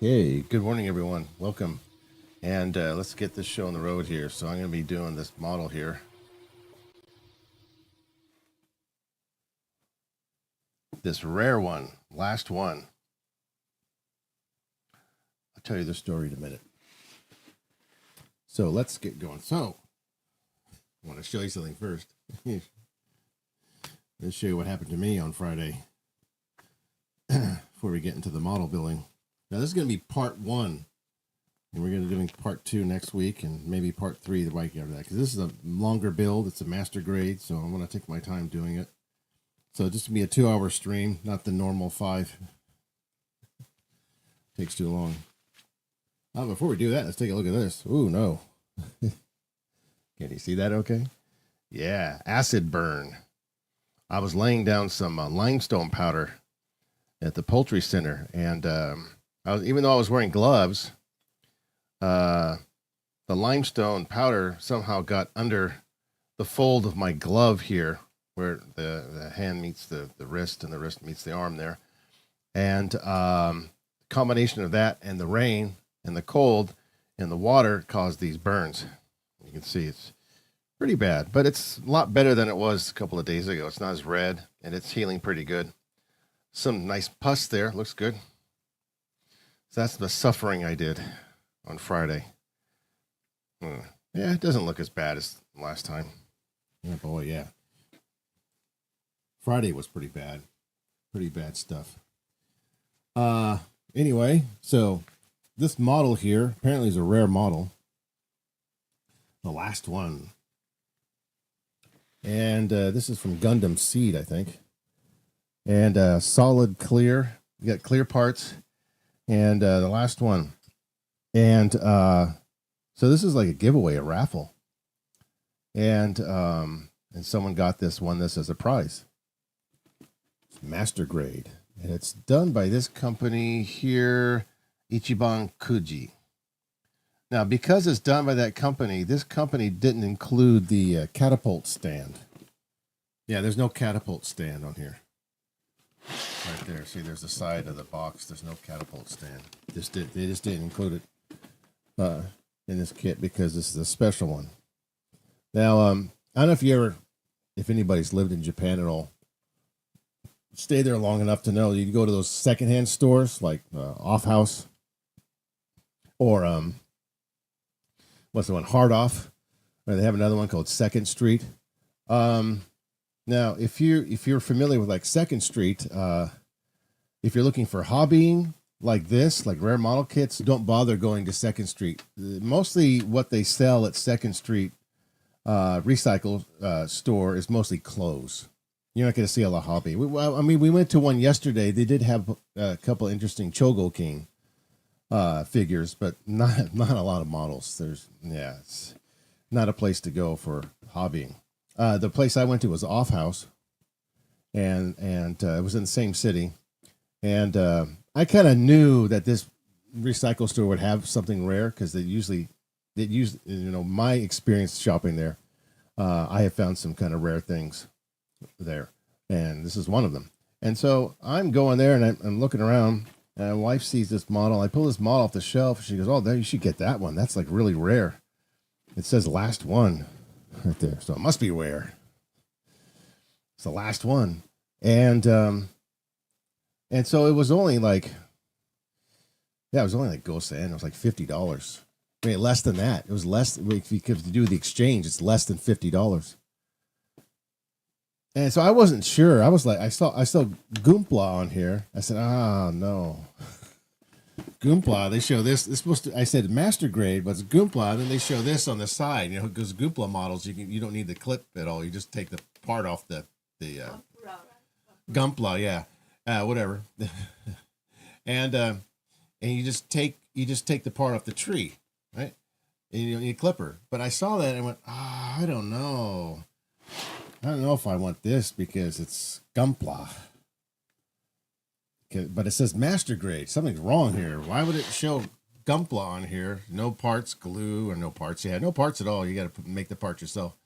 Hey, good morning, everyone. Welcome. And let's get this show on the road here. So I'm going to be doing this model here. This rare one, last one. I'll tell you the story in a minute. So let's get going. So I want to show you something first. Let's show you what happened to me on Friday before we get into the model building. Now, this is going to be part one, and we're going to be doing part two next week, and maybe part three the week after that, because this is a longer build. It's a master grade, so I'm going to take my time doing it. So just to be a 2-hour stream, not the normal 5. Takes too long. Before we do that, let's take a look at this. Ooh, no. Can you see that okay? Yeah, acid burn. I was laying down some limestone powder at the poultry center, and even though I was wearing gloves, the limestone powder somehow got under the fold of my glove here, where the hand meets the wrist and the wrist meets the arm there. And combination of that and the rain and the cold and the water caused these burns. You can see it's pretty bad, but it's a lot better than it was a couple of days ago. It's not as red, and it's healing pretty good. Some nice pus there. Looks good. So that's the suffering I did on Friday. Yeah, it doesn't look as bad as last time. Oh, boy, yeah. Friday was pretty bad. Pretty bad stuff. Anyway, so this model here apparently is a rare model. The last one. And this is from Gundam Seed, I think. And solid clear. You got clear parts. And the last one. And so this is like a giveaway, a raffle. And someone won this as a prize. It's master grade. And it's done by this company here, Ichiban Kuji. Now, because it's done by that company, this company didn't include the catapult stand. Yeah, there's no catapult stand on here. Right there. See, there's the side of the box. There's no catapult stand. They just didn't include it in this kit because this is a special one. Now, I don't know if anybody's lived in Japan at all, stay there long enough to know you go to those secondhand stores like Off House or what's the one, Hard Off, or they have another one called Second Street. Now, if you're familiar with like Second Street, if you're looking for hobbying like this, like rare model kits, don't bother going to Second Street. Mostly what they sell at Second Street recycle store is mostly clothes. You're not going to see a lot of hobby. We went to one yesterday. They did have a couple interesting Chogo King figures, but not a lot of models. It's not a place to go for hobbying. The place I went to was Off House, and it was in the same city. And I kind of knew that this recycle store would have something rare because my experience shopping there, I have found some kind of rare things there, and this is one of them. And so I'm going there, and I'm looking around, and my wife sees this model. I pull this model off the shelf. She goes, "Oh, there, you should get that one. That's like really rare." It says last one right there, so it must be rare. It's the last one, and so it was only like, Go-San. It was like $50. I mean, less than that. It was less if you could do the exchange. It's less than $50. And so I wasn't sure. I was like, I saw Goompla on here. I said, no. Goompla, they show this. It's supposed to. I said master grade, but it's Goompla. And then they show this on the side. Because Goompla models, you don't need the clip at all. You just take the part off the Goompla, yeah, whatever. and you just take the part off the tree, right? And you don't need a clipper. But I saw that and I went, I don't know. I don't know if I want this because it's Goompla. But it says master grade. Something's wrong here. Why would it show Goompla on here? No parts, glue, or no parts. Yeah, no parts at all. You got to make the part yourself.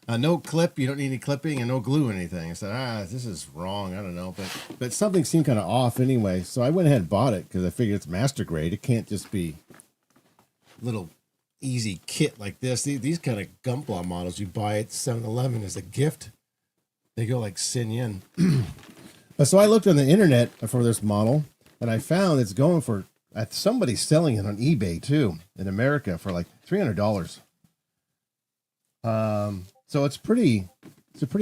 No clip. You don't need any clipping and no glue or anything. I said, this is wrong. I don't know. But something seemed kind of off anyway. So I went ahead and bought it because I figured it's master grade. It can't just be little easy kit like this. These kind of Gunpla models you buy at 7-Eleven as a gift. They go like sin yen. So I looked on the internet for this model and I found it's going for, somebody's selling it on eBay too in America for like $300. So it's a pretty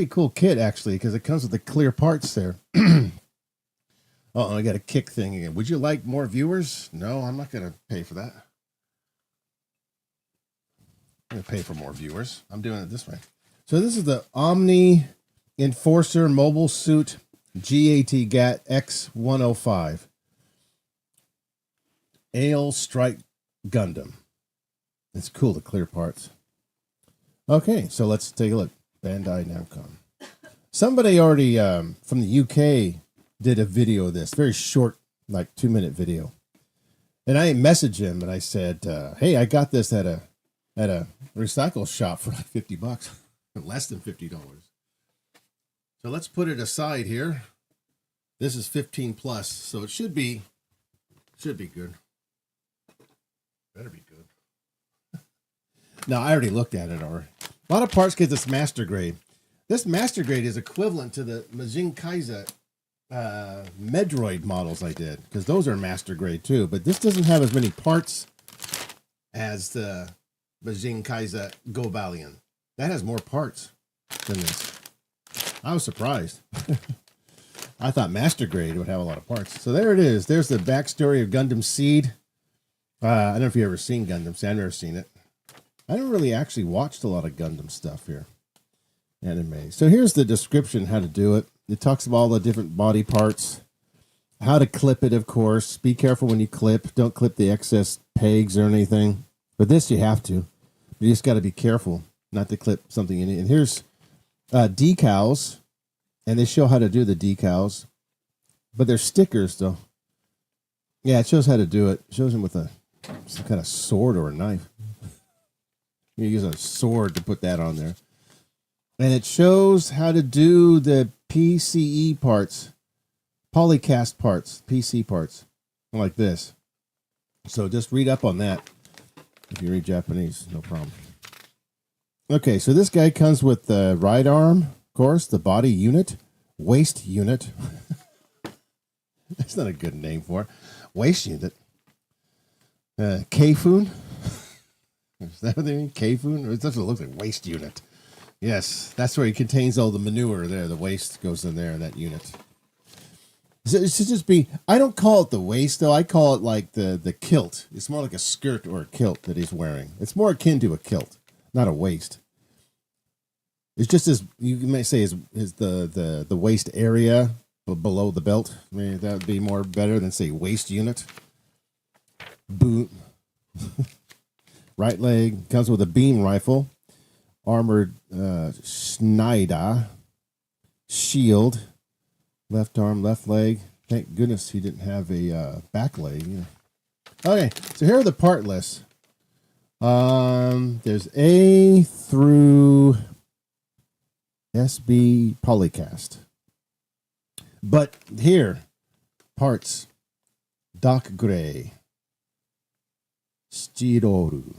cool kit actually, because it comes with the clear parts there. I got a kick thing again. Would you like more viewers? No, I'm not going to pay for that. I'm going to pay for more viewers. I'm doing it this way. So this is the Omni Enforcer Mobile Suit GAT X105. Yale Strike Gundam. It's cool, the clear parts. Okay, so let's take a look. Bandai Namco. Somebody already from the UK did a video of this, very short, like 2-minute video. And I messaged him and I said, "Hey, I got this at a recycle shop for like $50, less than $50." So let's put it aside here. This is 15 plus, so it should be good. Better be good. No, I already looked at it already. A lot of parts because it's master grade. This master grade is equivalent to the Majin Kaiza Medroid models I did, because those are master grade too. But this doesn't have as many parts as the Majin Kaiza Gobalion. That has more parts than this. I was surprised. I thought master grade would have a lot of parts. So there it is. There's the backstory of Gundam Seed. I don't know if you've ever seen Gundam Seed. I've never seen it. I don't really actually watched a lot of Gundam stuff here. Anime. So here's the description, how to do it. It talks about all the different body parts. How to clip it, of course. Be careful when you clip. Don't clip the excess pegs or anything. But this you have to. You just got to be careful not to clip something in it. And here's decals. And they show how to do the decals. But they're stickers, though. Yeah, it shows how to do it. It shows them with some kind of sword or a knife. You use a sword to put that on there. And it shows how to do the PCE parts, polycast parts, PC parts, like this. So just read up on that. If you read Japanese, no problem. Okay, so this guy comes with the right arm, of course, the body unit, waist unit. That's not a good name for it. Waist unit. K-Fun. Is that what they mean? K-Fun? It doesn't look like waist unit. Yes, that's where it contains all the manure there. The waste goes in there in that unit. So it should just be, I don't call it the waist, though. I call it like the kilt. It's more like a skirt or a kilt that he's wearing. It's more akin to a kilt, not a waist. It's just as, you may say, is the waist area below the belt. I mean, that would be more better than, say, waist unit. Boot. Right leg comes with a beam rifle, armored Schneider, shield, left arm, left leg. Thank goodness he didn't have a back leg. Yeah. Okay, so here are the part lists. There's A through SB polycast. But here, parts, dark gray, Stiroru.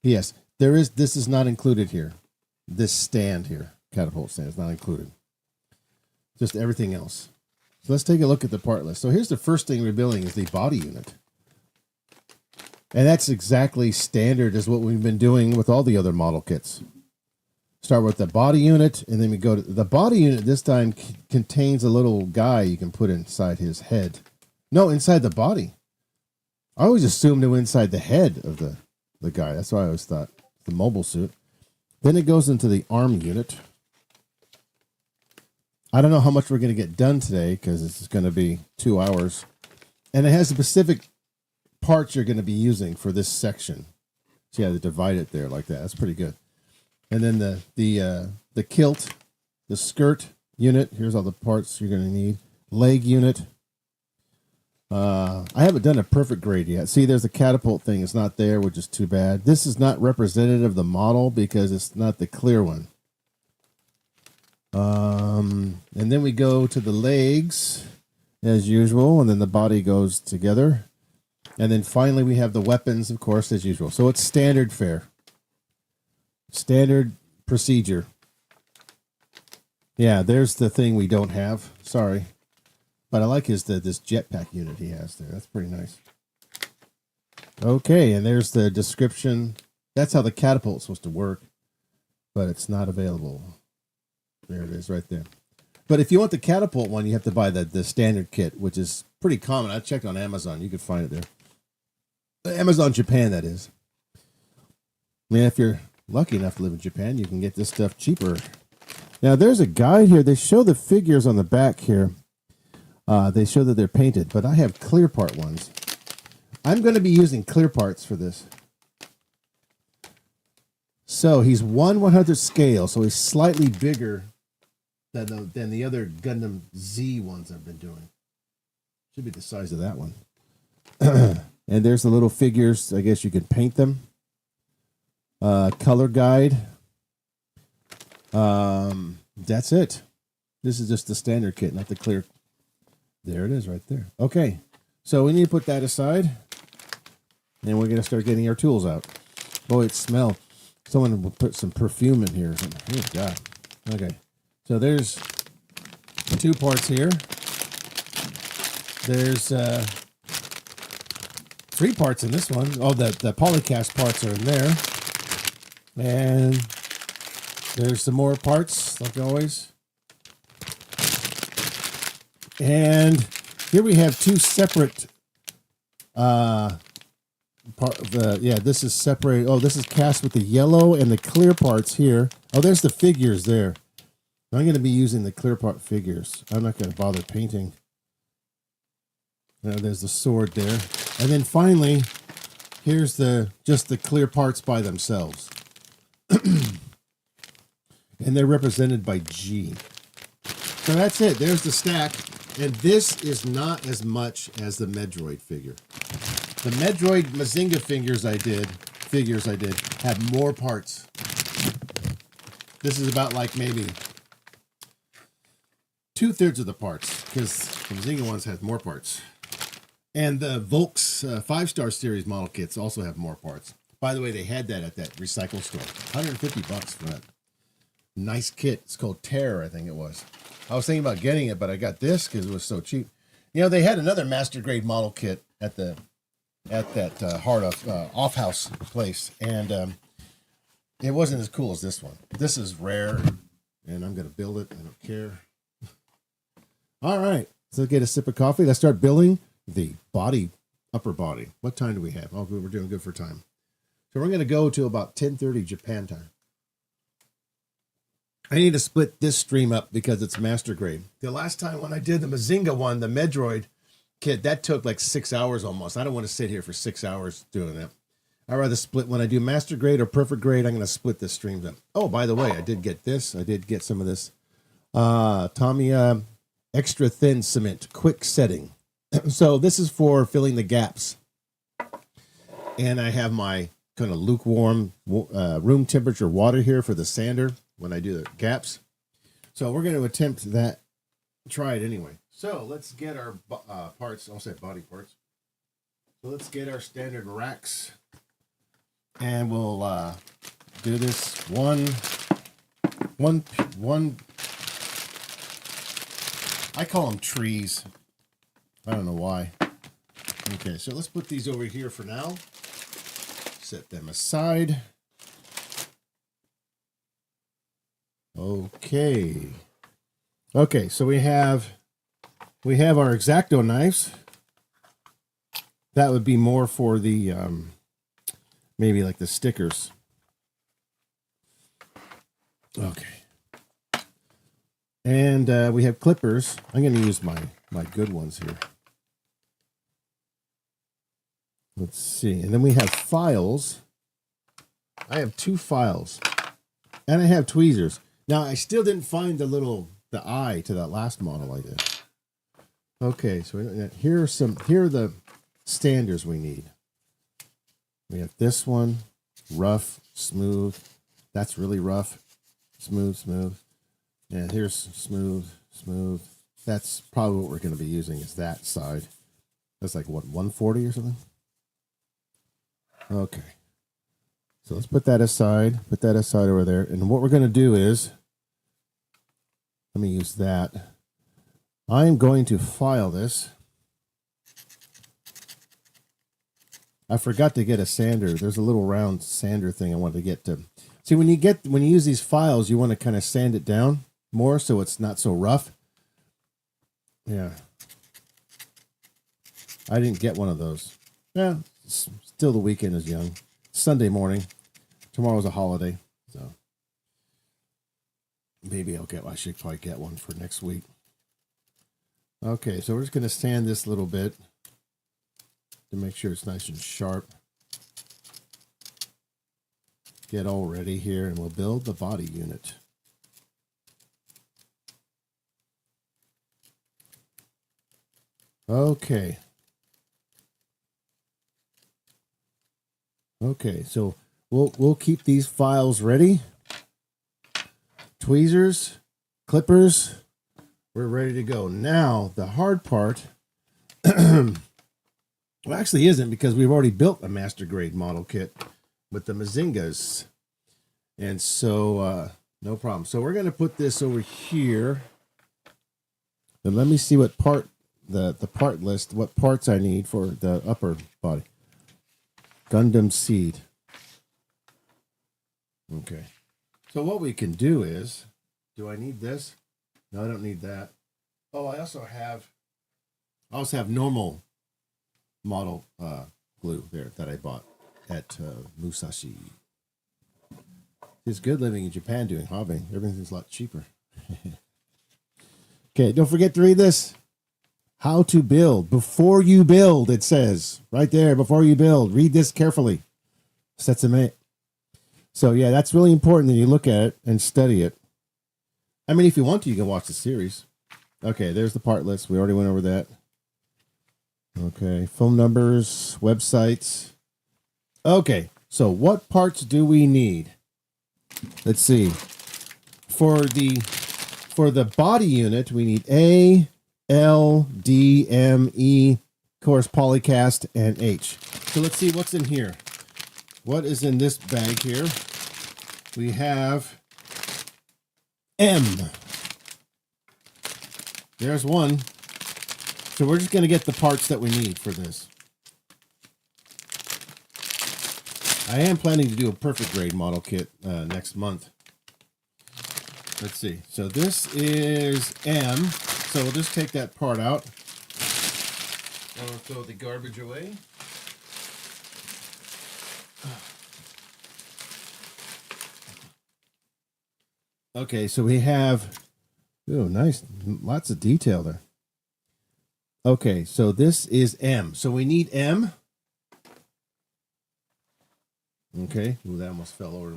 P.S. This is not included here. This stand here, catapult stand, is not included. Just everything else. So let's take a look at the part list. So here's the first thing we're building is the body unit. And that's exactly standard as what we've been doing with all the other model kits. Start with the body unit, and then we go to the body unit. This time contains a little guy you can put inside his head. No, inside the body. I always assumed it went inside the head of the guy. That's why I always thought the mobile suit. Then it goes into the arm unit. I don't know how much we're going to get done today because this is going to be 2 hours. And it has specific parts you're going to be using for this section. So yeah, they divide it there like that. That's pretty good. And then the kilt, the skirt unit. Here's all the parts you're going to need. Leg unit. I haven't done a perfect grade yet. See, there's a catapult thing. It's not there, which is too bad. This is not representative of the model because it's not the clear one. And then we go to the legs as usual, and then the body goes together. And then finally we have the weapons, of course, as usual. So it's standard fare. Standard procedure. Yeah, there's the thing we don't have. Sorry. But I like this jetpack unit he has there. That's pretty nice. Okay, and there's the description. That's how the catapult's supposed to work, but it's not available. There it is right there. But if you want the catapult one, you have to buy the standard kit, which is pretty common. I checked on Amazon. You could find it there. Amazon Japan, that is. I mean, if you're lucky enough to live in Japan, you can get this stuff cheaper. Now, there's a guide here. They show the figures on the back here. They show that they're painted, but I have clear part ones. I'm going to be using clear parts for this. So he's 1/100th scale, so he's slightly bigger than the other Gundam Z ones I've been doing. Should be the size of that one. And there's the little figures. I guess you can paint them. Color guide. That's it. This is just the standard kit, not the clear. There it is right there. Okay. So we need to put that aside. And we're going to start getting our tools out. Boy, it smells. Someone will put some perfume in here. Oh, God. Okay. So there's 2 parts here. There's 3 parts in this one. Oh, the polycast parts are in there. And there's some more parts, like always. And here we have 2 separate this is separate. Oh, this is cast with the yellow and the clear parts here. Oh, there's the figures there. I'm going to be using the clear part figures. I'm not going to bother painting. There's the sword there. And then finally, here's just the clear parts by themselves. And they're represented by G. So that's it. There's the stack. And this is not as much as the Medroid figure. The Medroid Mazinga figures I did have more parts. This is about like maybe 2/3 of the parts, because the Mazinga ones have more parts. And the Volks 5-star series model kits also have more parts. By the way, they had that at that recycle store. $150 for that nice kit. It's called Terror, I think it was. I was thinking about getting it, but I got this because it was so cheap. You know, they had another master grade model kit at that hard off house place, and it wasn't as cool as this one. This is rare, and I'm gonna build it. I don't care. All right, so get a sip of coffee. Let's start building the upper body. What time do we have? Oh, we're doing good for time. So we're gonna go to about 10:30 Japan time. I need to split this stream up because it's master grade. The last time when I did the Mazinga one, the Medroid kit, that took like 6 hours almost. I don't want to sit here for 6 hours doing that. I'd rather split when I do master grade or perfect grade. I'm going to split the streams up. Oh, by the way, I did get this. I did get some of this Tamiya extra thin cement, quick setting. So this is for filling the gaps. And I have my kind of lukewarm room temperature water here for the sander when I do the gaps. So we're going to attempt that. Try it anyway. So let's get our parts. I'll say body parts. So let's get our standard racks. And we'll do this one. I call them trees. I don't know why. Okay, so let's put these over here for now. Set them aside. Okay. Okay, so we have our X-Acto knives. That would be more for the maybe like the stickers. Okay. And we have clippers. I'm going to use my good ones here. Let's see. And then we have files. I have 2 files. And I have tweezers. Now, I still didn't find the eye to that last model I did. Okay, so here are the standards we need. We have this one, rough, smooth. That's really rough, smooth, smooth. And here's smooth, smooth. That's probably what we're going to be using is that side. That's like what, 140 or something? Okay. So let's put that aside. Put that aside over there. And what we're going to do is, let me use that. I'm going to file this. I forgot to get a sander. There's a little round sander thing I wanted to get to. See, when you use these files, you want to kind of sand it down more so it's not so rough. Yeah. I didn't get one of those. Yeah, still the weekend is young. Sunday morning. Tomorrow's a holiday, so maybe I should probably get one for next week. Okay, so we're just going to sand this a little bit to make sure it's nice and sharp. Get all ready here, and we'll build the body unit. Okay. Okay, so we'll keep these files ready. Tweezers, clippers, we're ready to go. Now, the hard part, well, actually isn't, because we've already built a master grade model kit with the Mazingas. And so, no problem. So we're going to put this over here. And let me see what part, the part list, what parts I need for the upper body. Gundam seed. Okay. So what we can do is, do I need this? No, I don't need that. Oh, I also have normal model glue there that I bought at Musashi. It's good living in Japan doing hobbying. Everything's a lot cheaper. Okay, don't forget to read this. How to build. Before you build, it says. Right there, before you build. Read this carefully. Setsumei. So, yeah, that's really important that you look at it and study it. I mean, if you want to, you can watch the series. Okay, there's the part list. We already went over that. Okay, phone numbers, websites. Okay, so what parts do we need? Let's see. For the body unit, we need A, L, D, M, E, of course, polycast, and H. So let's see what's in here. What is in this bag here? We have M. There's one. So we're just going to get the parts that we need for this. I am planning to do a perfect grade model kit next month. Let's see. So this is M. So we'll just take that part out. And we'll throw the garbage away. Okay, so we have, oh, nice, lots of detail there. Okay, so this is M. So we need M. Okay, ooh, that almost fell over.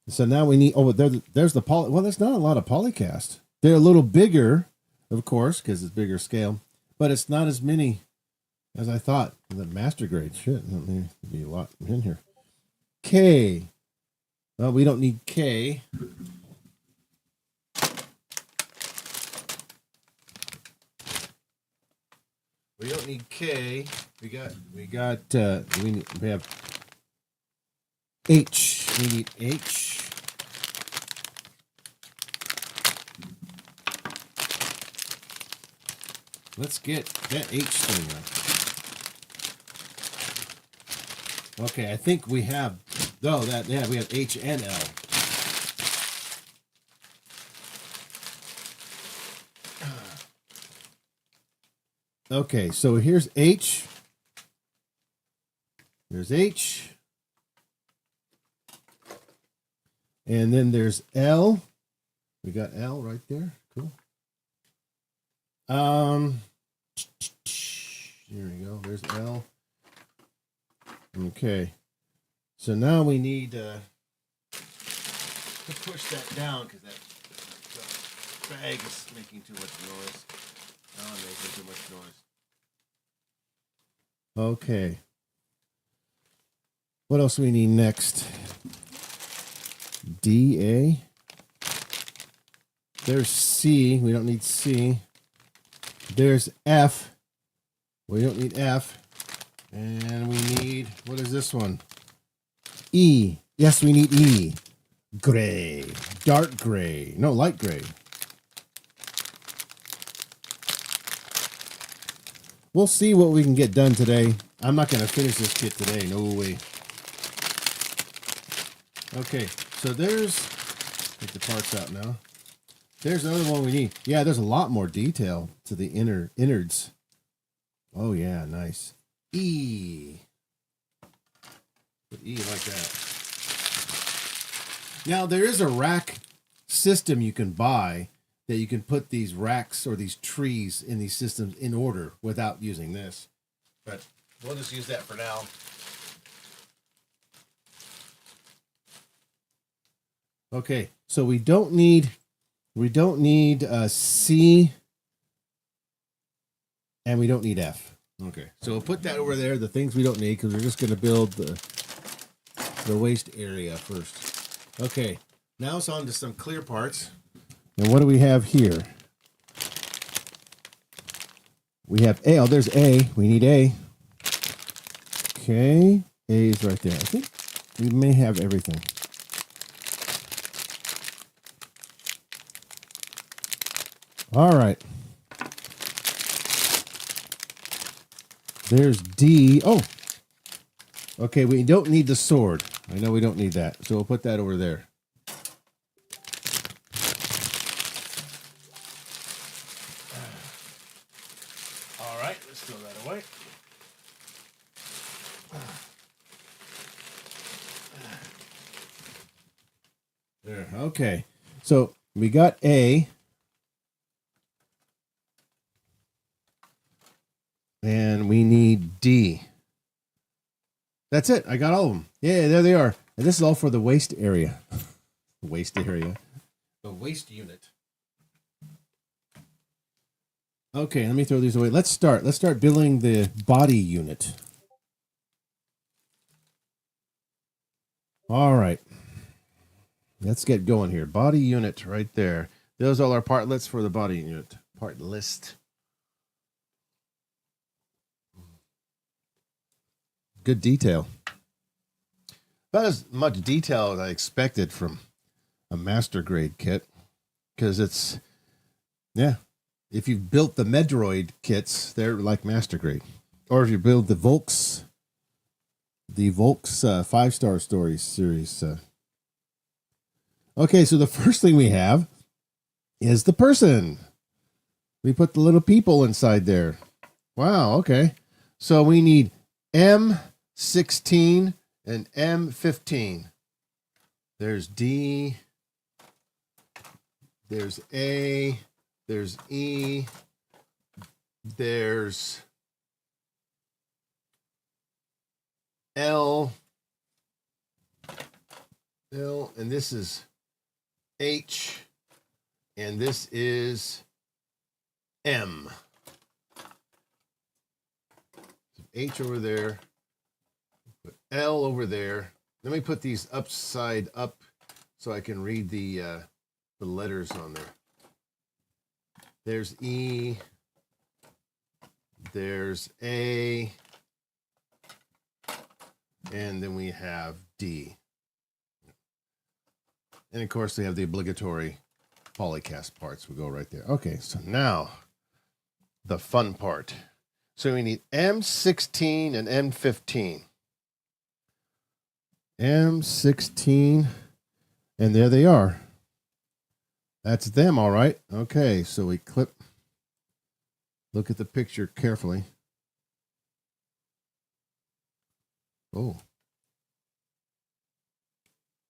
So now we need, oh, there's the poly, well, there's not a lot of polycast. They're a little bigger, of course, because it's bigger scale, but it's not as many as I thought. The master grade, shit, there'll be a lot in here. K. Well, we don't need K. We don't need K. We have H. We need H. Let's get that H thing right. Okay, I think we have, oh, that, yeah, we have H and L. Okay, so here's H. There's H. And then there's L. We got L right there. Cool. Here we go. There's L. Okay. So now we need to push that down because that bag is making too much noise. Oh, I'm making too much much noise. Okay. What else do we need next? D, A. There's C. We don't need C. There's F. We don't need F. And we need, what is this one? E. Yes, we need E. Gray. Dark gray. No, light gray. We'll see what we can get done today. I'm not going to finish this kit today. No way. Okay, so there's, take the parts out now. There's another one we need. Yeah, there's a lot more detail to the innards. Oh, yeah, nice. E. Put E like that. Now, there is a rack system you can buy that you can put these racks or these trees in these systems in order without using this. But we'll just use that for now. Okay, so we don't need C, and we don't need F. Okay, so we'll put that over there, the things we don't need, because we're just going to build the waist area first. Okay, now it's on to some clear parts. And what do we have here? We have A. Oh, there's A. We need A. Okay, A is right there. I think we may have everything. All right. There's D. Oh. Okay, we don't need the sword. I know we don't need that. So we'll put that over there. All right, let's throw that away. There. Okay. So we got A. And we need D. That's it. I got all of them. Yeah, there they are. And this is all for the waist area. Waist area. The waist unit. Okay, let me throw these away. Let's start. Let's start building the body unit. All right. Let's get going here. Body unit right there. Those are our part lists for the body unit. Part list. Good detail. About as much detail as I expected from a master grade kit. Because it's, yeah. If you've built the Medroid kits, they're like master grade. Or if you build the Volks 5-star stories series. Okay, so the first thing we have is the person. We put the little people inside there. Wow, okay. So we need M16 and M15. There's D. There's A. There's E. There's L. And this is H. And this is M. H over there. Put L over there. Let me put these upside up so I can read the letters on there. There's E. There's A. And then we have D. And of course, they have the obligatory polycast parts. We go right there. Okay, so now the fun part. So we need M16 and M15. M16, and there they are. That's them, all right. Okay, so we clip. Look at the picture carefully. Oh.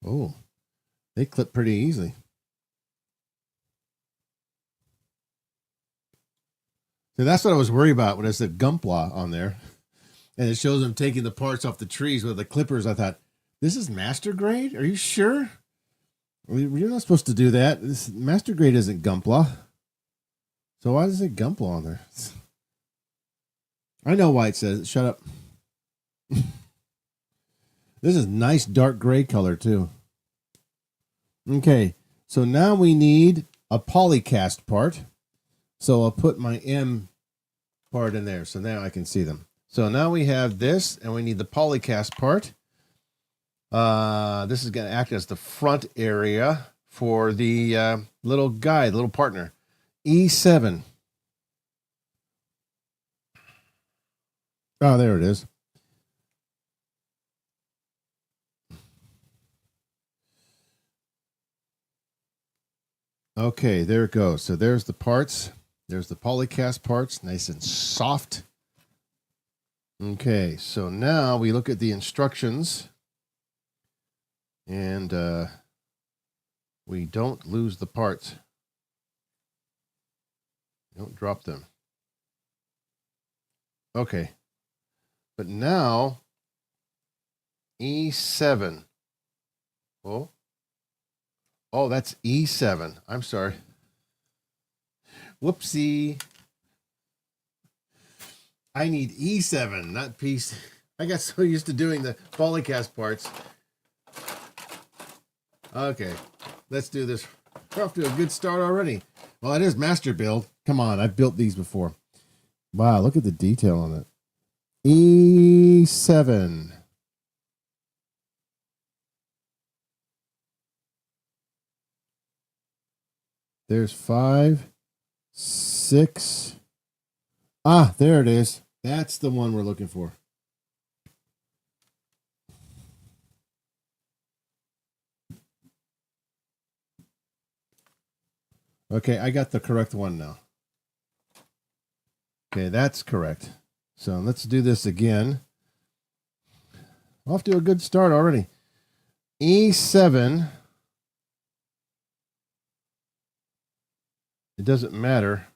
Oh. They clip pretty easily. So that's what I was worried about when I said Gumpla on there. And it shows them taking the parts off the trees with the clippers. I thought, this is master grade? Are you sure? You're not supposed to do that. This master grade isn't Gumpla. So why does it Gumpla on there? I know why it says it. Shut up. This is nice dark gray color too. Okay, so now we need a polycast part. So I'll put my M part in there so now I can see them. So now we have this and we need the polycast part. This is going to act as the front area for the little guy, the little partner. E7. Oh, there it is. Okay, there it goes. So there's the parts. There's the polycast parts, nice and soft. Okay, so now we look at the instructions. And we don't lose the parts. Don't drop them. Okay. But now, E7. Oh. Oh, that's E7. I'm sorry. Whoopsie. I need E7, not P7. I got so used to doing the polycast parts. Okay, let's do this. We're off to a good start already. Well, it is master build. Come on, I've built these before. Wow, look at the detail on it. E7. There's 5, 6. Ah, there it is. That's the one we're looking for. Okay, I got the correct one now. Okay, that's correct. So let's do this again. Off to a good start already. E7. It doesn't matter.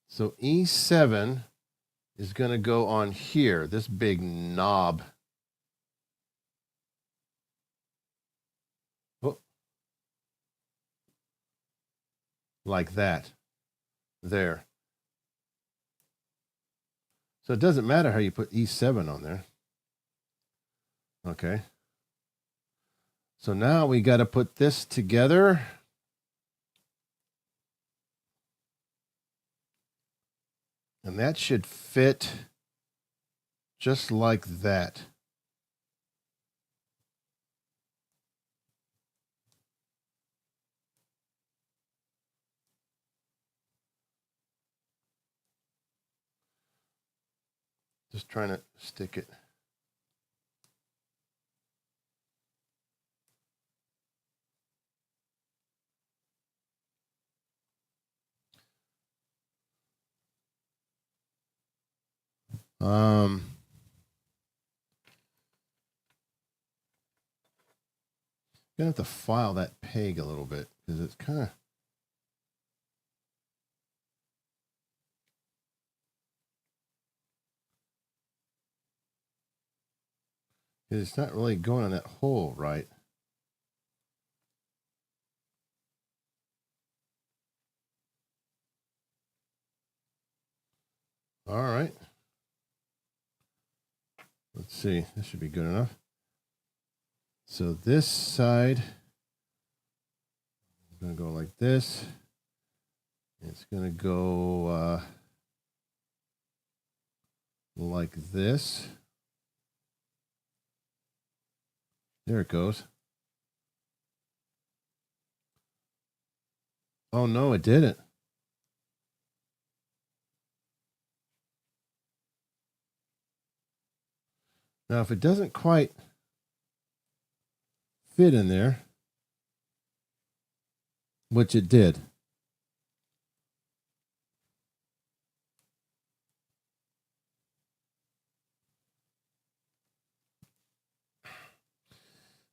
So E7 is going to go on here, this big knob. Oh. Like that. There. So it doesn't matter how you put E7 on there. Okay. So now we got to put this together. And that should fit just like that. Just trying to stick it. Gonna have to file that peg a little bit because it's kind of. It's not really going in that hole right. All right. Let's see. This should be good enough. So this side is going to go like this. It's going to go like this. There it goes. Oh, no, it didn't. Now, if it doesn't quite fit in there, which it did.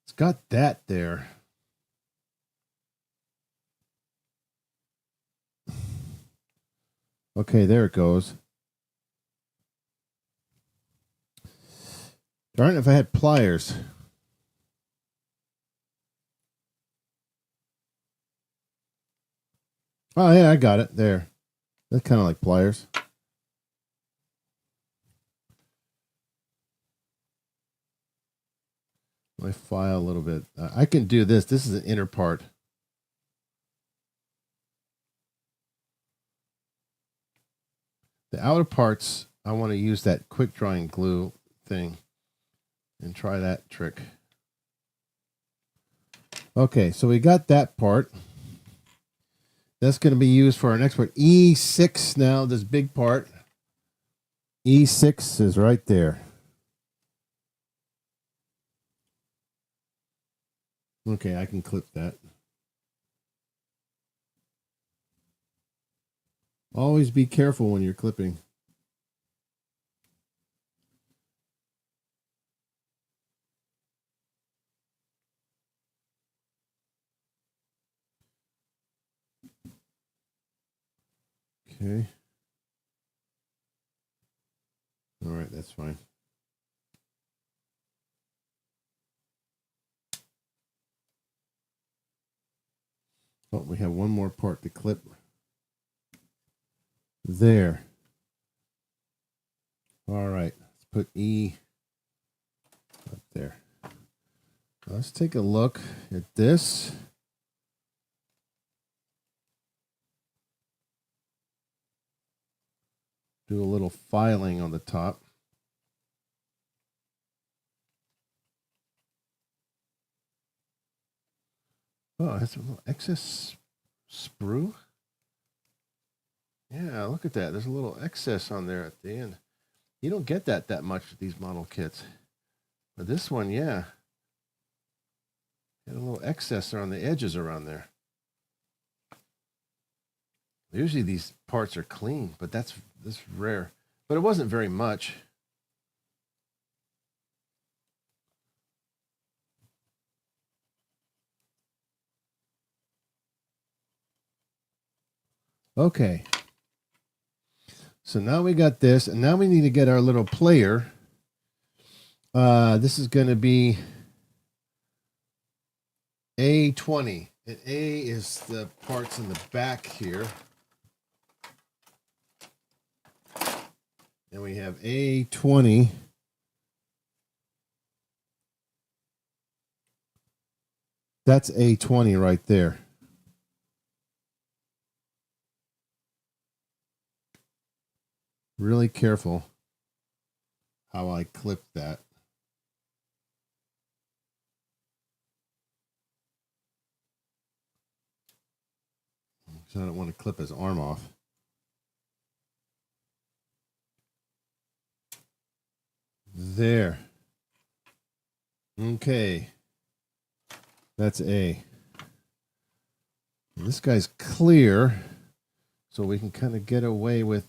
It's got that there. Okay, there it goes. Darn it, if I had pliers. Oh, yeah, I got it there. That's kind of like pliers. Let me file a little bit. I can do this. This is an inner part. The outer parts, I want to use that quick drying glue thing and try that trick. Okay, so we got that part. That's going to be used for our next part. E6 now, this big part. E6 is right there. Okay, I can clip that. Always be careful when you're clipping. Okay. All right, that's fine. Oh, we have one more part to clip. There. All right, let's put E up there. Let's take a look at this. Do a little filing on the top. Oh, that's a little excess sprue. Yeah, look at that. There's a little excess on there at the end. You don't get that much with these model kits. But this one, yeah. Got a little excess on the edges around there. Usually these parts are clean, but that's rare. But it wasn't very much. Okay. So now we got this, and now we need to get our little player. This is going to be A20. And A is the parts in the back here. And we have A20. That's A20 right there. Really careful how I clip that. So I don't want to clip his arm off. There. Okay. That's A. And this guy's clear, so we can kind of get away with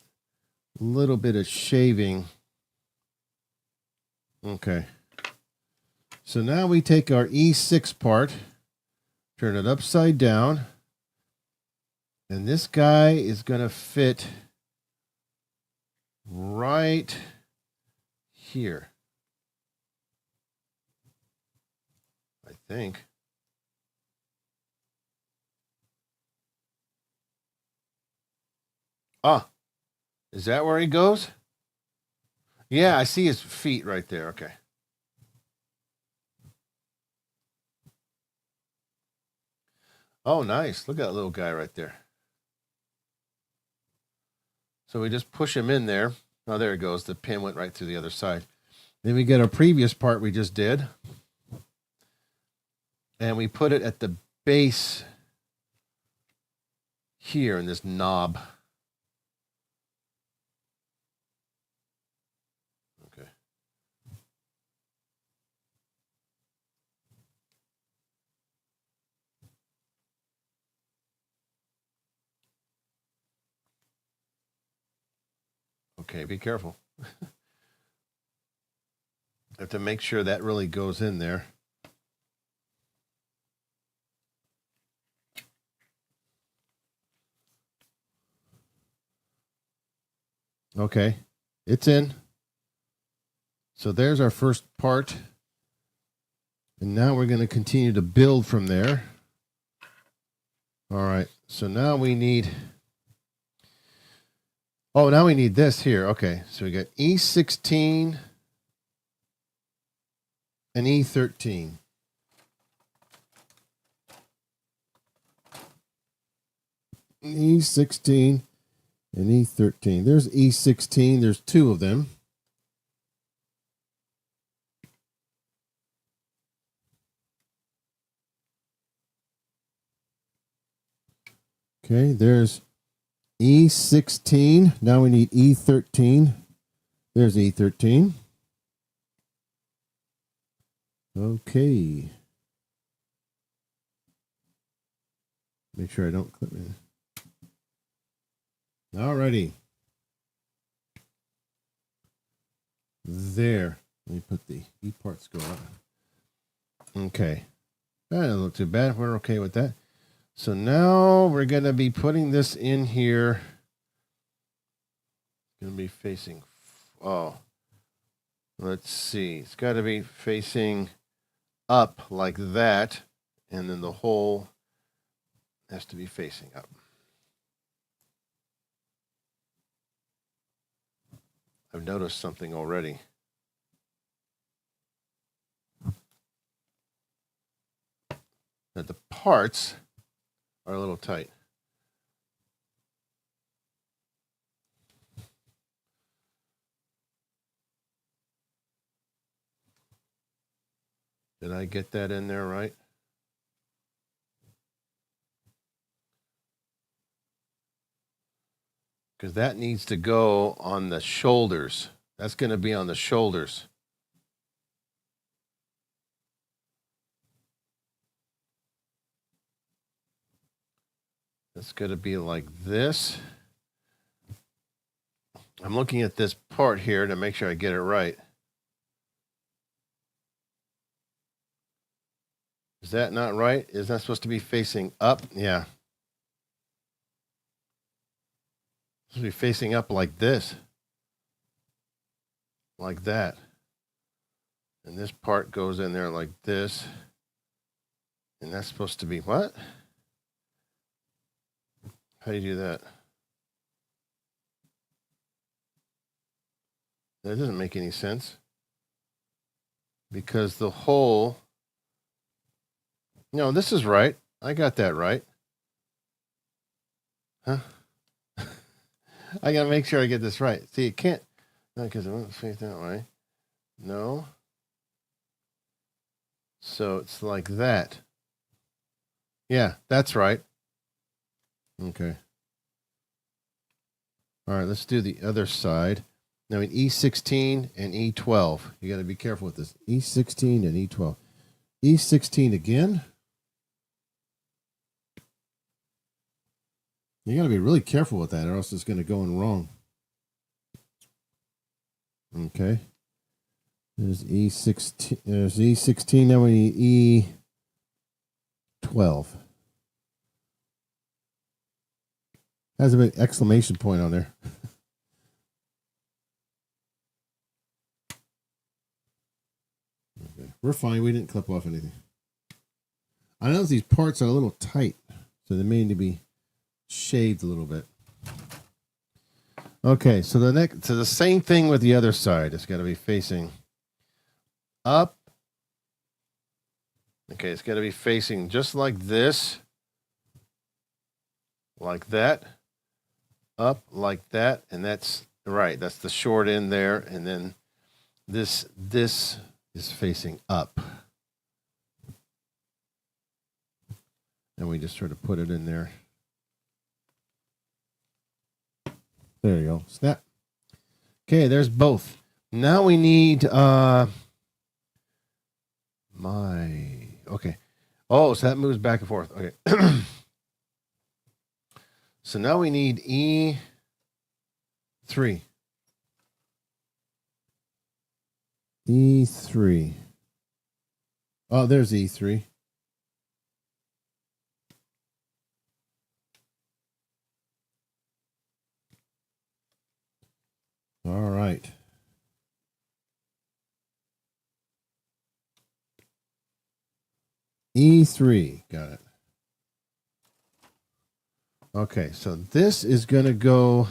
a little bit of shaving. Okay. So now we take our E6 part, turn it upside down, and this guy is going to fit right here, I think. Ah, is that where he goes? Yeah, I see his feet right there. Okay. Oh, nice. Look at that little guy right there. So we just push him in there. Oh, there it goes. The pin went right through the other side. Then we get our previous part we just did. And we put it at the base here in this knob. Okay. Okay, be careful. Have to make sure that really goes in there. Okay, it's in. So there's our first part. And now we're going to continue to build from there. All right, so now we need Oh, now we need this here. Okay, so we got E16 and E13. E16 and E13. There's E16. There's two of them. Okay, there's E16. Now we need E13. There's E13. Okay. Make sure I don't clip it. Alrighty. There. Let me put the E parts go up. Okay. That doesn't look too bad. We're okay with that. So now we're going to be putting this in here. It's going to be facing. Oh. Let's see. It's got to be facing up like that. And then the hole has to be facing up. I've noticed something already. That the parts are a little tight. Did I get that in there right? Because that needs to go on the shoulders. That's going to be on the shoulders. It's going to be like this. I'm looking at this part here to make sure I get it right. Is that not right? Is that supposed to be facing up? Yeah. It's supposed to be facing up like this. Like that. And this part goes in there like this. And that's supposed to be what? How do you do that? That doesn't make any sense. Because the hole... No, this is right. I got that right. Huh? I got to make sure I get this right. See, it can't... No, because it won't face that way. No. So it's like that. Yeah, that's right. Okay. All right, let's do the other side. Now in E16 and E12. You got to be careful with this. E16 and E12. E16 again. You got to be really careful with that or else it's going to go in wrong. Okay. There's E16. There's E16. Now we need E12. Has a big exclamation point on there. Okay. We're fine. We didn't clip off anything. I know these parts are a little tight, so they may need to be shaved a little bit. Okay, so the same thing with the other side. It's got to be facing up. Okay, it's got to be facing just like this, like that, up like that, and that's right. That's the short end there, and then this is facing up, and we just sort of put it in there. There you go. Snap. Okay, there's both. Now we need okay. Oh, so that moves back and forth. Okay. So now we need E3. E3. Oh, there's E3. All right. E3. Got it. Okay, so this is going to go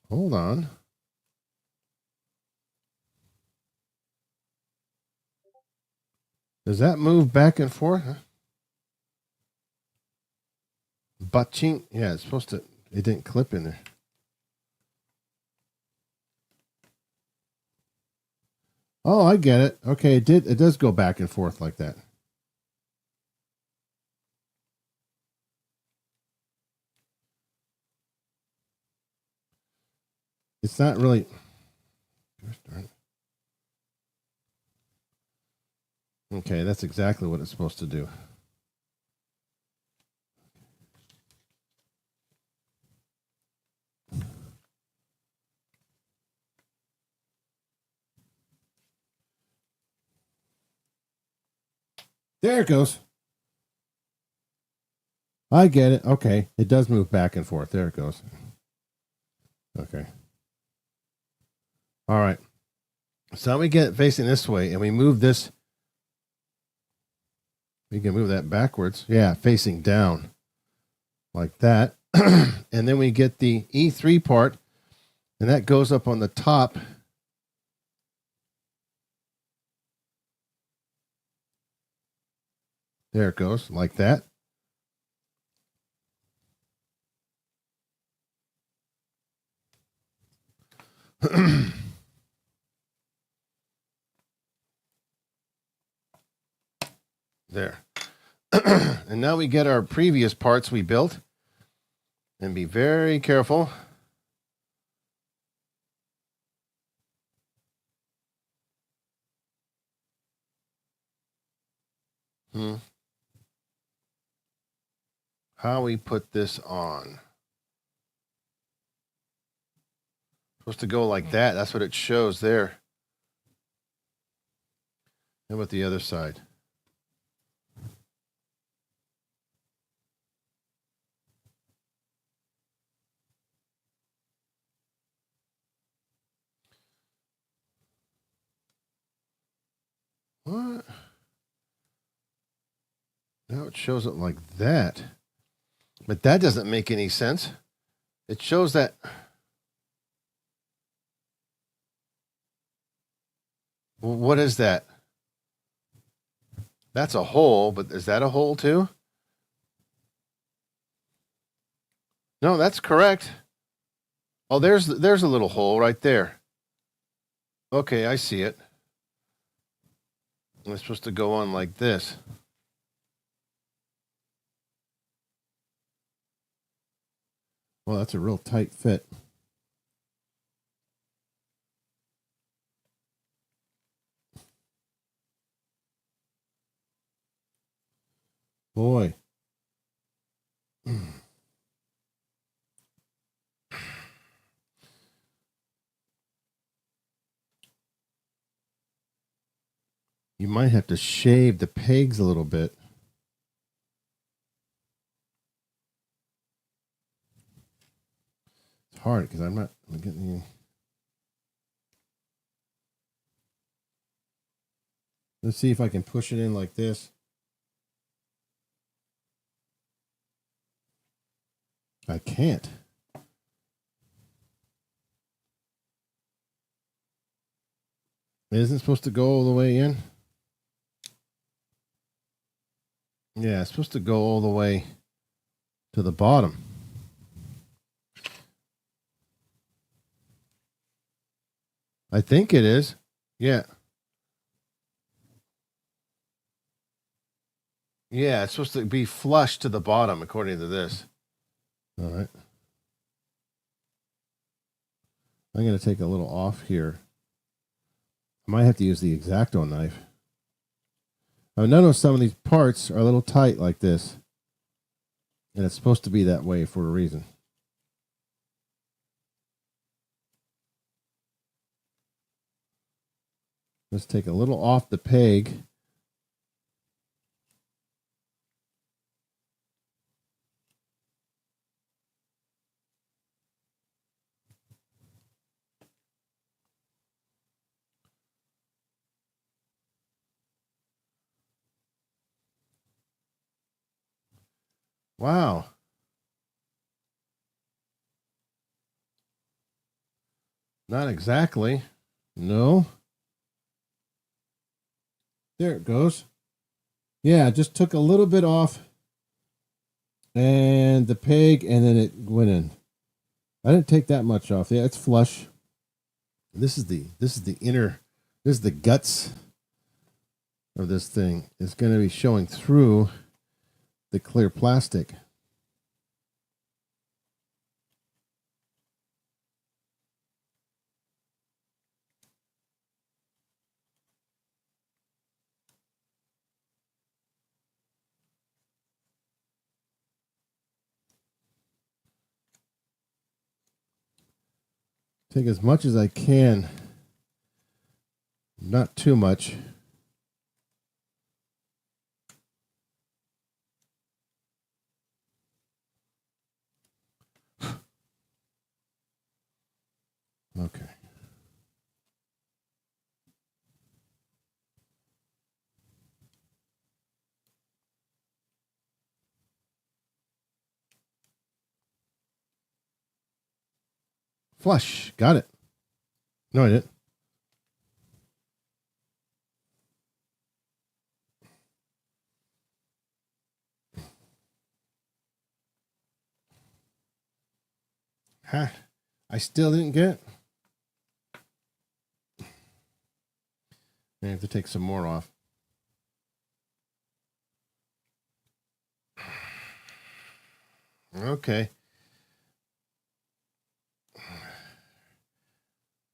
Hold on. Does that move back and forth? Huh? Butching? Yeah, it's supposed to. It didn't clip in there. Oh, I get it. Okay, it did. It does go back and forth like that. It's not really. Okay, that's exactly what it's supposed to do. There it goes. I get it. Okay, it does move back and forth. There it goes. Okay. All right. So we get facing this way, and we move this. We can move that backwards. Yeah, facing down like that. And then we get the E3 part, and that goes up on the top. There it goes, like that. There. And now we get our previous parts we built. And be very careful. How we put this on. Supposed to go like that. That's what it shows there. And with the other side. What? Now it shows it like that. But that doesn't make any sense. It shows that. Well, what is that? That's a hole, but is that a hole too? No, that's correct. Oh, there's a little hole right there. Okay, I see it. It's supposed to go on like this. Well, that's a real tight fit. Boy. You might have to shave the pegs a little bit. It's hard because I'm getting you. Let's see if I can push it in like this. I can't. It isn't supposed to go all the way in. Yeah, it's supposed to go all the way to the bottom. I think it is. Yeah. Yeah, it's supposed to be flush to the bottom, according to this. All right. I'm going to take a little off here. I might have to use the X-Acto knife. I've noticed some of these parts are a little tight like this. And it's supposed to be that way for a reason. Let's take a little off the peg. Wow. Not exactly. No. There it goes. Yeah, just took a little bit off and the peg, and then it went in. I didn't take that much off. Yeah, it's flush. This is the inner, this is the guts of this thing. It's going to be showing through the clear plastic. Take as much as I can, not too much. Okay. Flush. Got it. No, I didn't. Ha. I still didn't get it. I have to take some more off. Okay.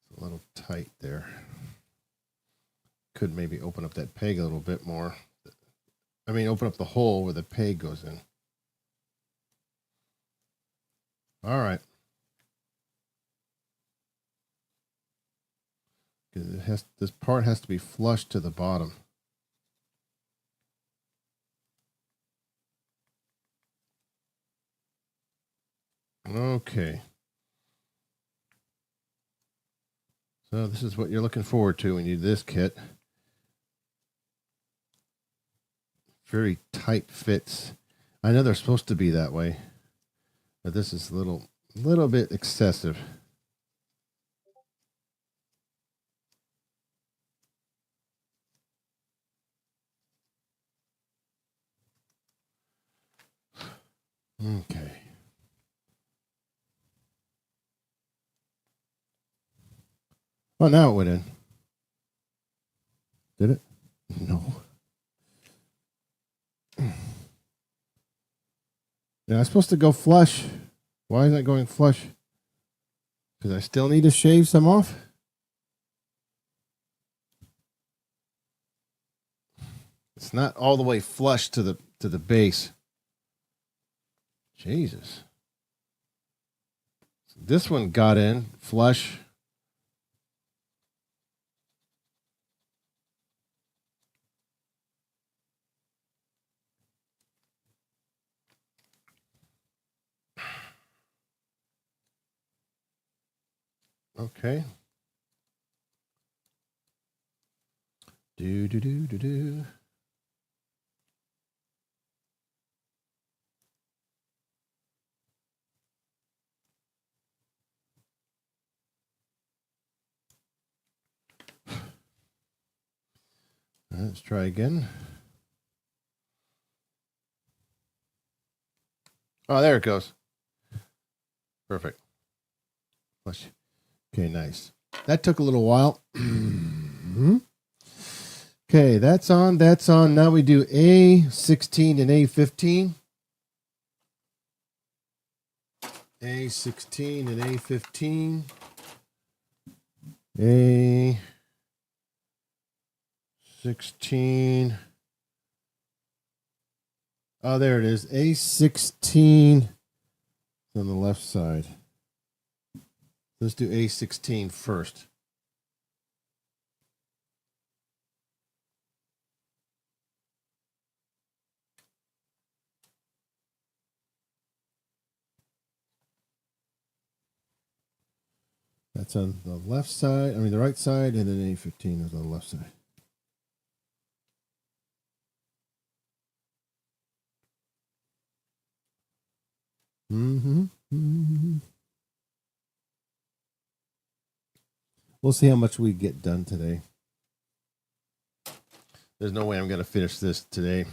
It's a little tight there. Could maybe open up that peg a little bit more. I mean, open up the hole where the peg goes in. All right. This part has to be flush to the bottom. Okay. So this is what you're looking forward to when you do this kit. Very tight fits. I know they're supposed to be that way, but this is a little bit excessive. Okay. Oh, now it went in. Did it? No. Yeah, I'm supposed to go flush. Why is that going flush? Because I still need to shave some off? It's not all the way flush to the base. Jesus. This one got in flush. Okay. Do. Let's try again. Oh, there it goes. Perfect. Flush. Okay, nice. That took a little while. Okay, that's on. Now we do A16 and A15. A16 and A15. A16. Oh, there it is. A16 on the left side. Let's do A16 first. That's on the left side, the right side, and then A15 is on the left side. We'll see how much we get done today. There's no way I'm going to finish this today.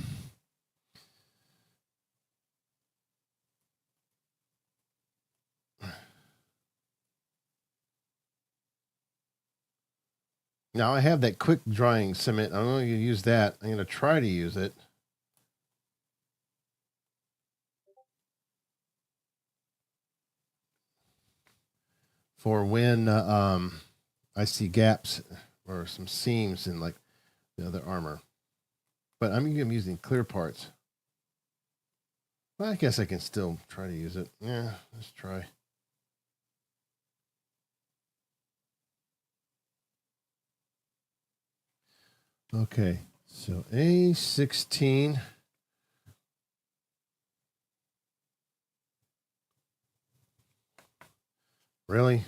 Now I have that quick drying cement. I'm going to use that. I'm going to try to use it. For when I see gaps or some seams in like the other armor. But I'm using clear parts. Well, I guess I can still try to use it. Yeah, let's try. Okay, so A16. Really?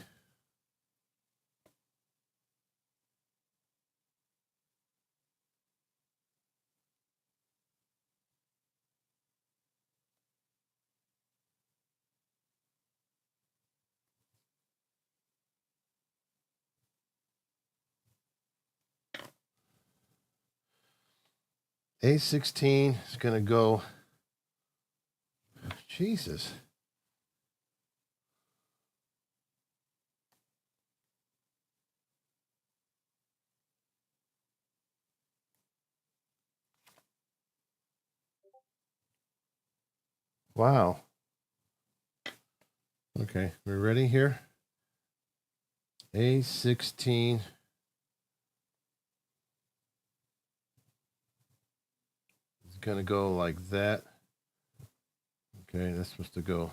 A16 is going to go. Jesus. Wow. Okay, we're ready here. A16. It's going to go like that. Okay, that's supposed to go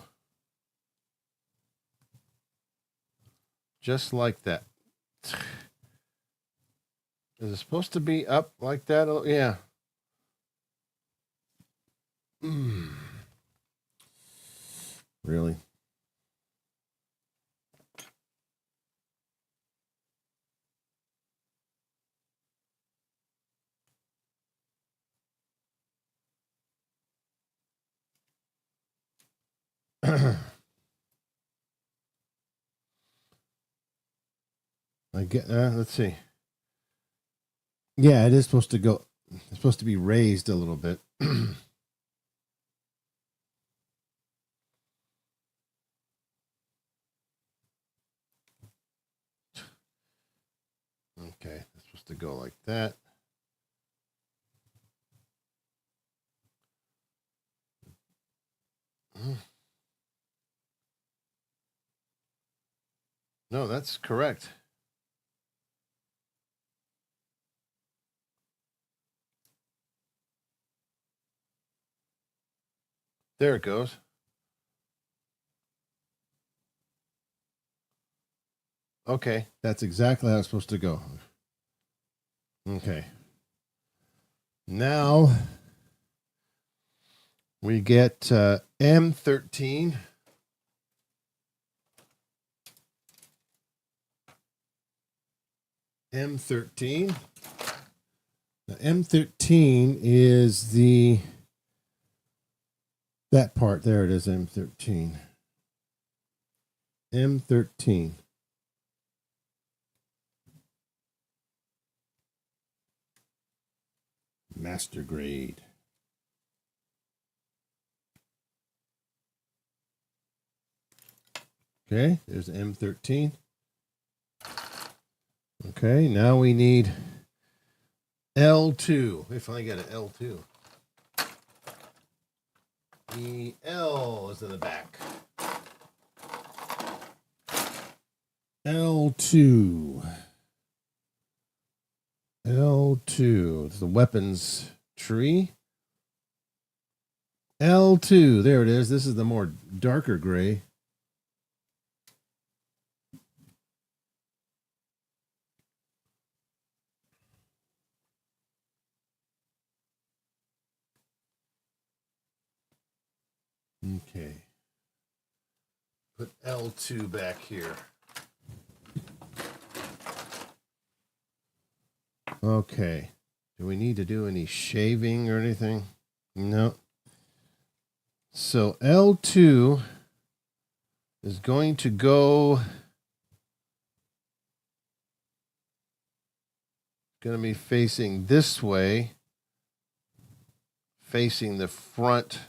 just like that. Is it supposed to be up like that? Oh, yeah. Really? I get. Let's see. Yeah, it is supposed to go. It's supposed to be raised a little bit. Okay, it's supposed to go like that. No, that's correct. There it goes. Okay, that's exactly how it's supposed to go. Okay. Now we get M13. M13. Now, M13 is that part. There it is, M13. M13. Master grade. Okay, there's M13. Okay, now we need L2. If I get an L2. The L is in the back. L2. L2. It's the weapons tree. L2. There it is. This is the more darker gray. Okay. Put L2 back here. Okay. Do we need to do any shaving or anything? No. So L2 is going to go going to be facing this way, facing the front,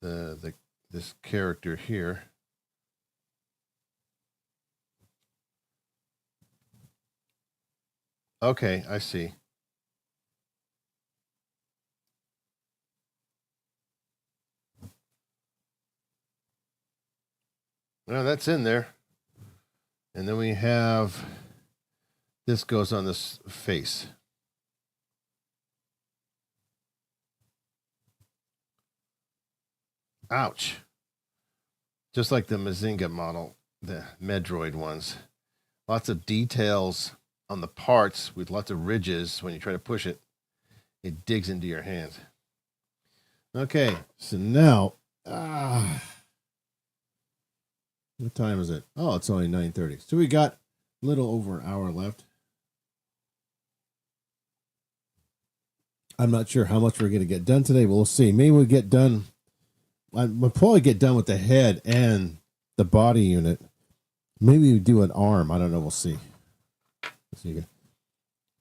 this character here. Okay, I see. Well, that's in there. And then we have, this goes on this face. Ouch. Just like the Mazinga model, the Medroid ones. Lots of details on the parts with lots of ridges. When you try to push it, it digs into your hand. Okay, so now, what time is it? Oh, it's only 9:30. So we got a little over an hour left. I'm not sure how much we're going to get done today, but we'll see. Maybe we'll get done. We'll probably get done with the head and the body unit. Maybe we do an arm. I don't know. We'll see.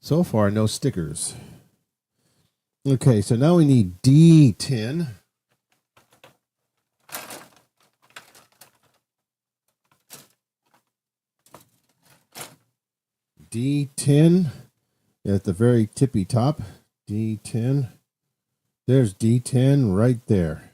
So far, no stickers. Okay, so now we need D10. D10 at the very tippy top. D10. There's D10 right there.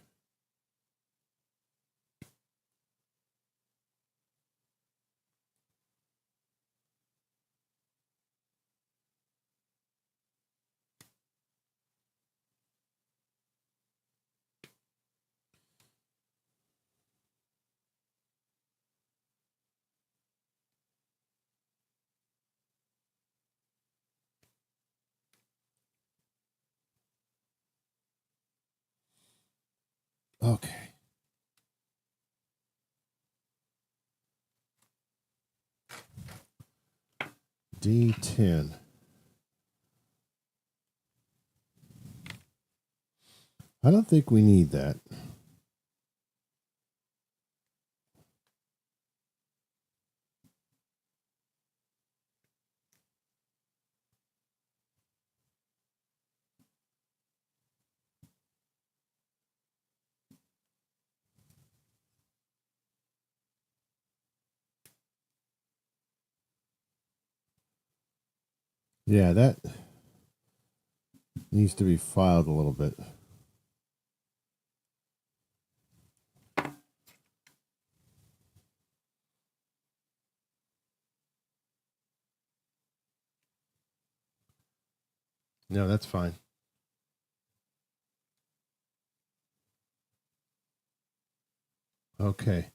Okay. D10. I don't think we need that. Yeah, that needs to be filed a little bit. No, that's fine. Okay.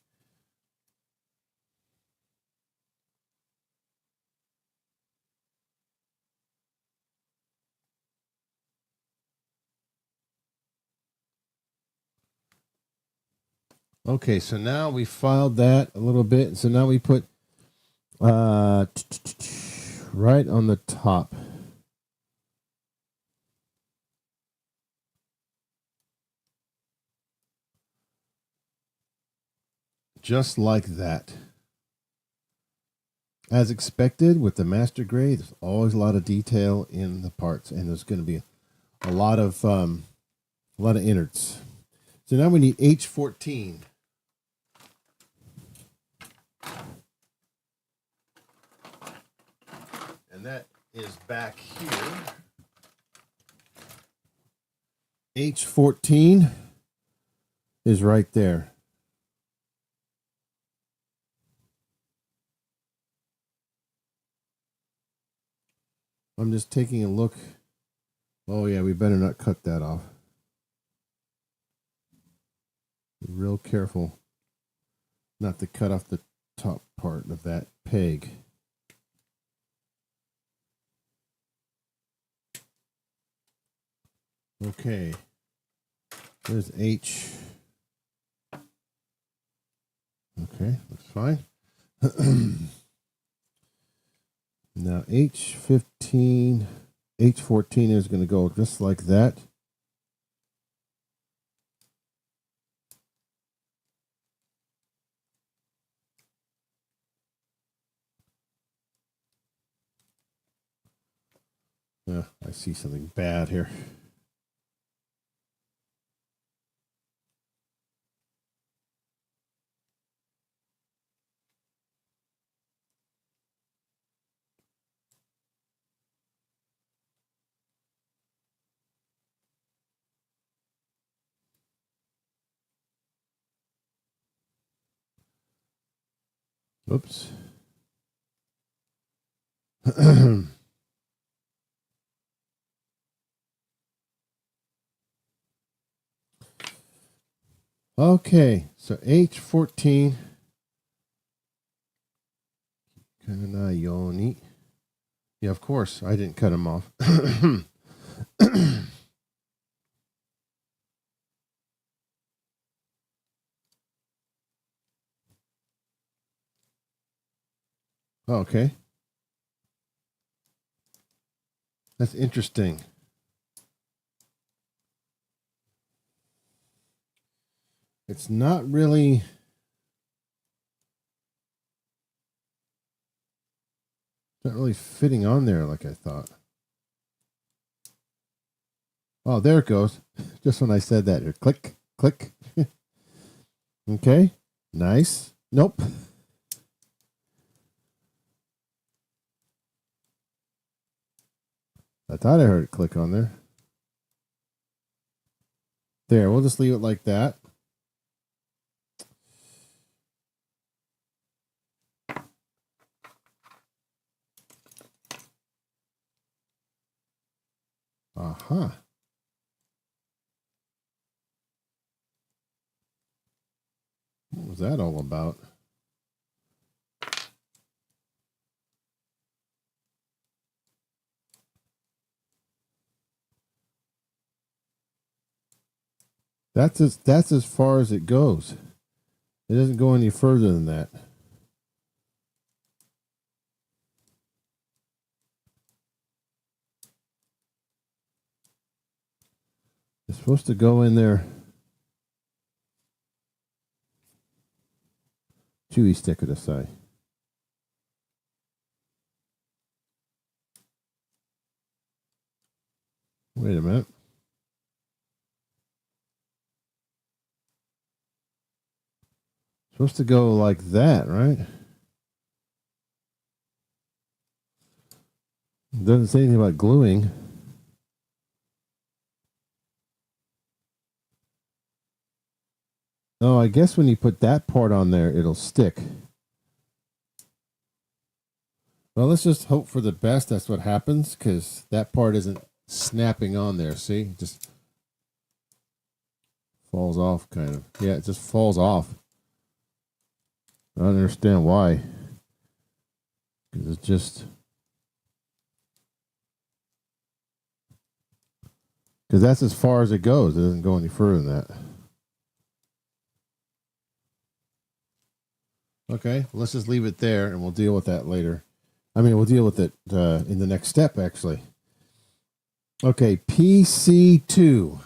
Okay, so now we filed that a little bit. So now we put right on the top. Just like that. As expected with the master grade, there's always a lot of detail in the parts, and there's going to be a lot of innards. So now we need H14. And that is back here. H14 is right there. I'm just taking a look. Oh, yeah, we better not cut that off. Be real careful not to cut off the top part of that peg. Okay. There's H. Okay, that's fine. Now H14 is going to go just like that. I see something bad here. Oops. Okay, so H14. Kanayoni. Yeah, of course, I didn't cut him off. Okay. That's interesting. It's not really fitting on there like I thought. Oh, there it goes. Just when I said that. Here. Click, click. Okay. Nice. Nope. I thought I heard it click on there. There, we'll just leave it like that. Uh-huh. What was that all about? That's as far as it goes. It doesn't go any further than that. It's supposed to go in there. Chewy sticker to say. Wait a minute. Supposed to go like that, right? It doesn't say anything about gluing. Oh, I guess when you put that part on there, it'll stick. Well, let's just hope for the best. That's what happens, because that part isn't snapping on there. See? It just falls off, kind of. Yeah, it just falls off. I don't understand why. Because it's just... Because that's as far as it goes. It doesn't go any further than that. Okay, let's just leave it there, and we'll deal with that later. I mean, we'll deal with it in the next step, actually. Okay, PC2.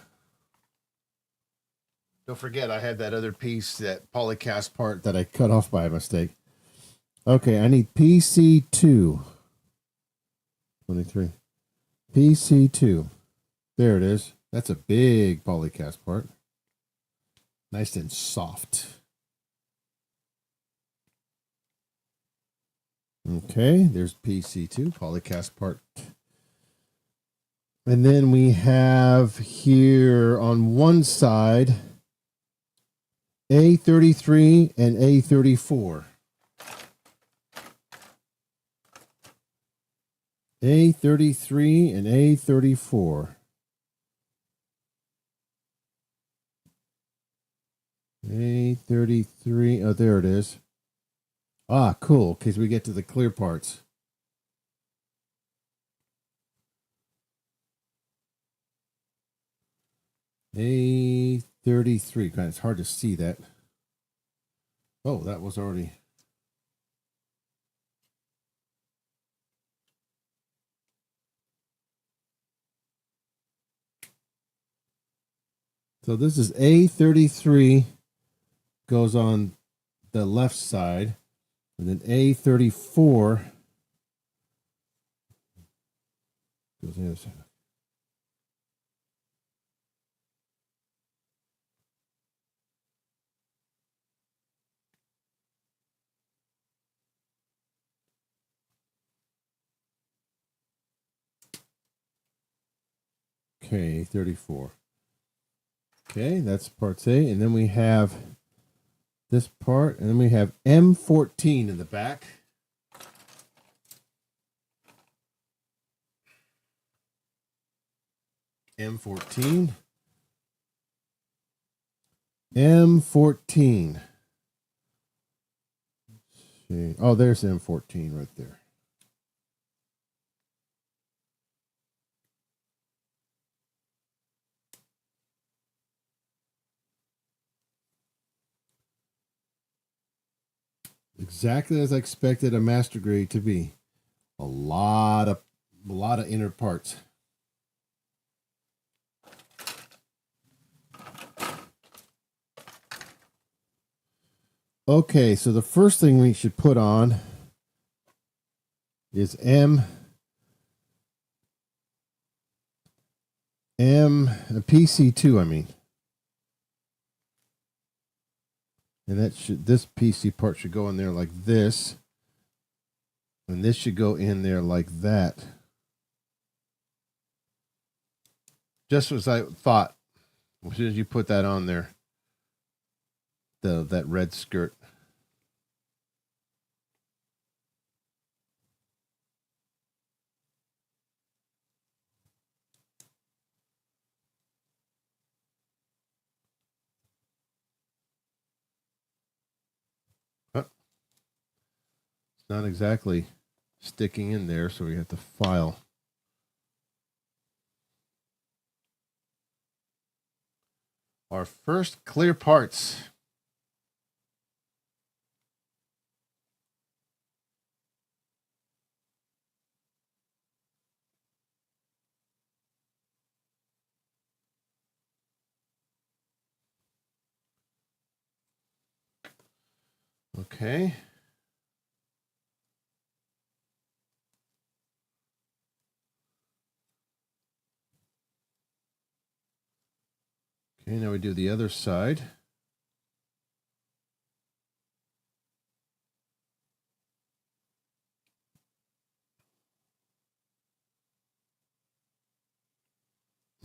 Don't forget, I had that other piece, that polycast part that I cut off by mistake. Okay, I need PC2. 23. PC2. There it is. That's a big polycast part. Nice and soft. Okay, there's PC2, polycast part. And then we have here on one side A33 and A34. A33 and A34. A33. Oh, there it is. Ah, cool, because we get to the clear parts. A33. God, it's hard to see that. Oh, that was already... So this is A33, goes on the left side, and then A34 Goes the other side. Okay, 34. Okay, that's parts A. And then we have this part, and then we have M14 in the back. M14. M14. Let's see. Oh, there's M14 right there. Exactly as I expected a master grade to be. A lot of inner parts. Okay, so the first thing we should put on is PC2, I mean. And this PC part should go in there like this. And this should go in there like that. Just as I thought. As soon as you put that on there. That red skirt. It's not exactly sticking in there, so we have to file. Our first clear parts. Okay. Okay, now we do the other side.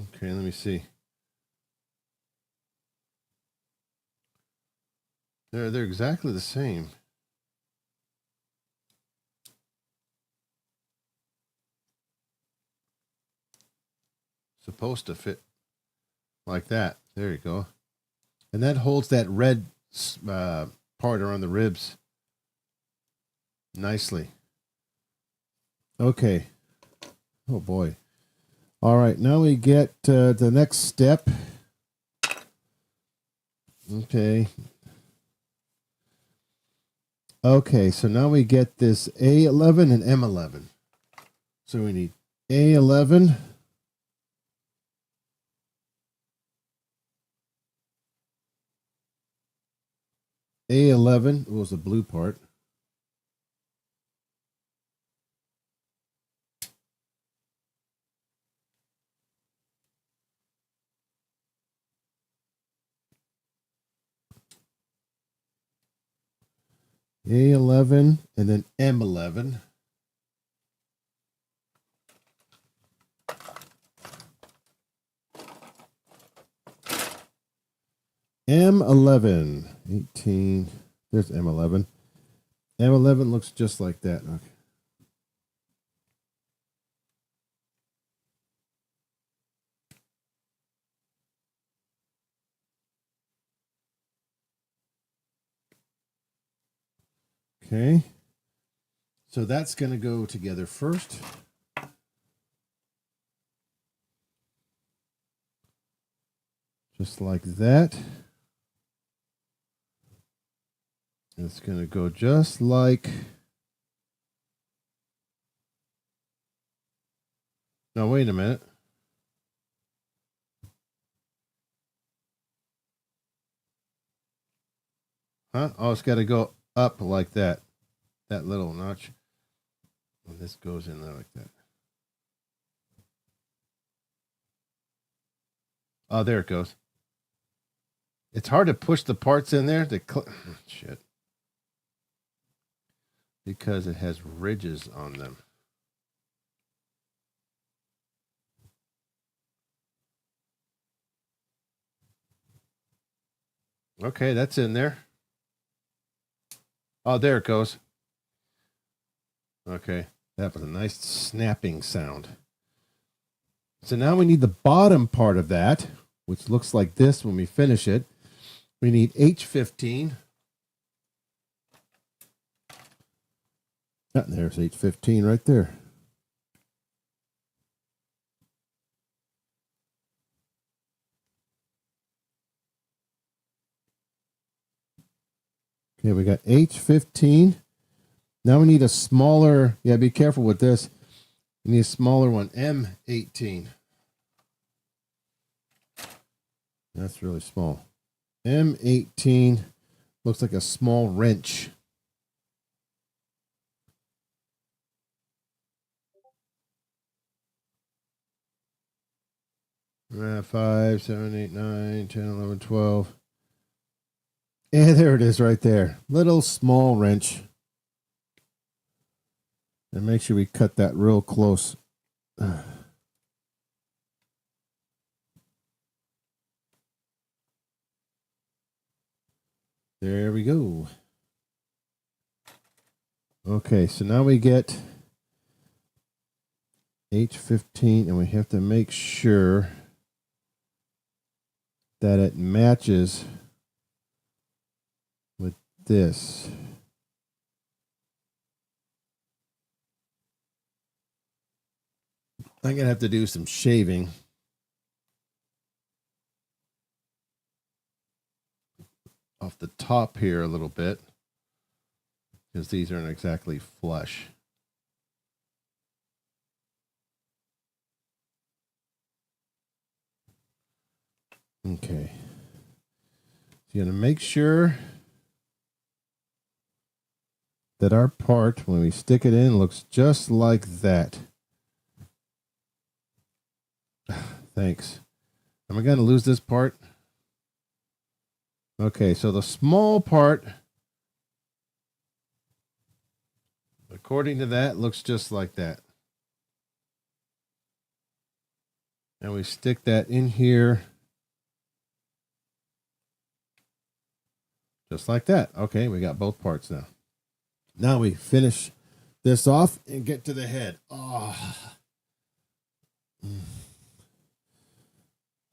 Okay, let me see. They're exactly the same. Supposed to fit like that. There you go. And that holds that red part around the ribs nicely. Okay. Oh boy. All right, now we get the next step. Okay. Okay, so now we get this A11 and M11. So we need A11. A11 was the blue part. A11 and then M11. M11, 18. There's M11. M11 looks just like that. Okay. So that's going to go together first. Just like that. It's going to go just like... Now, wait a minute. Huh? Oh, it's got to go up like that. That little notch. And this goes in there like that. Oh, there it goes. It's hard to push the parts in there. Shit. Because it has ridges on them. Okay, that's in there. Oh, there it goes. Okay, that was a nice snapping sound. So now we need the bottom part of that, which looks like this when we finish it. We need H15. Ah, there's H15 right there. Okay, we got H15. Now we need a smaller, yeah, be careful with this. We need a smaller one, M18. That's really small. M18 looks like a small wrench. Five, 7, 8, 9, 10, 11, 12. And there it is right there. Little small wrench. And make sure we cut that real close. There we go. Okay, so now we get H15, and we have to make sure that it matches with this. I'm going to have to do some shaving. Off the top here a little bit, because these aren't exactly flush. Okay. So you're going to make sure that our part, when we stick it in, looks just like that. Thanks. Am I going to lose this part? Okay, so the small part, according to that, looks just like that. And we stick that in here. Just like that. Okay, we got both parts now. Now we finish this off and get to the head. Oh.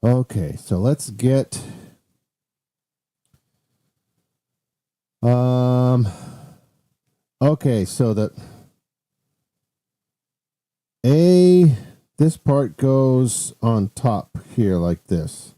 Okay, so let's get okay, so that this part goes on top here like this.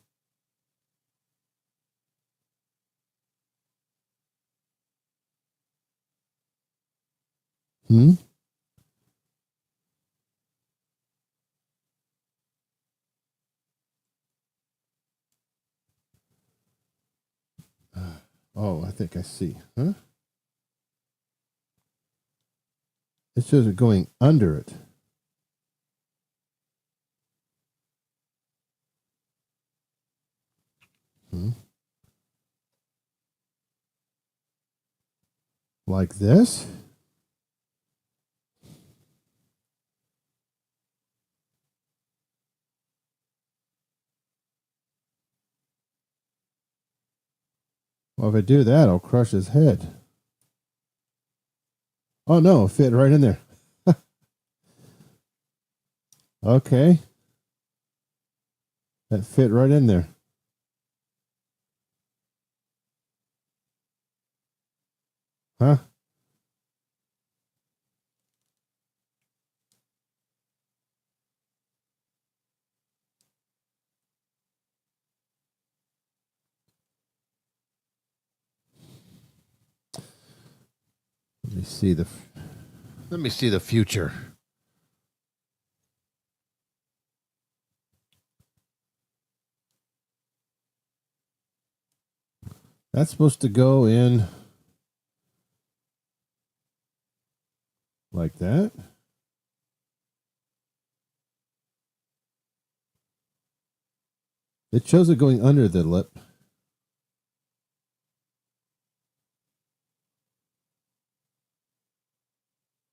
Oh, I think I see. Huh? It shows it going under it. Like this? Well, if I do that, I'll crush his head. Oh, no, it fit right in there. Okay. That fit right in there. Huh? Let me see the future. That's supposed to go in like that. It shows it going under the lip.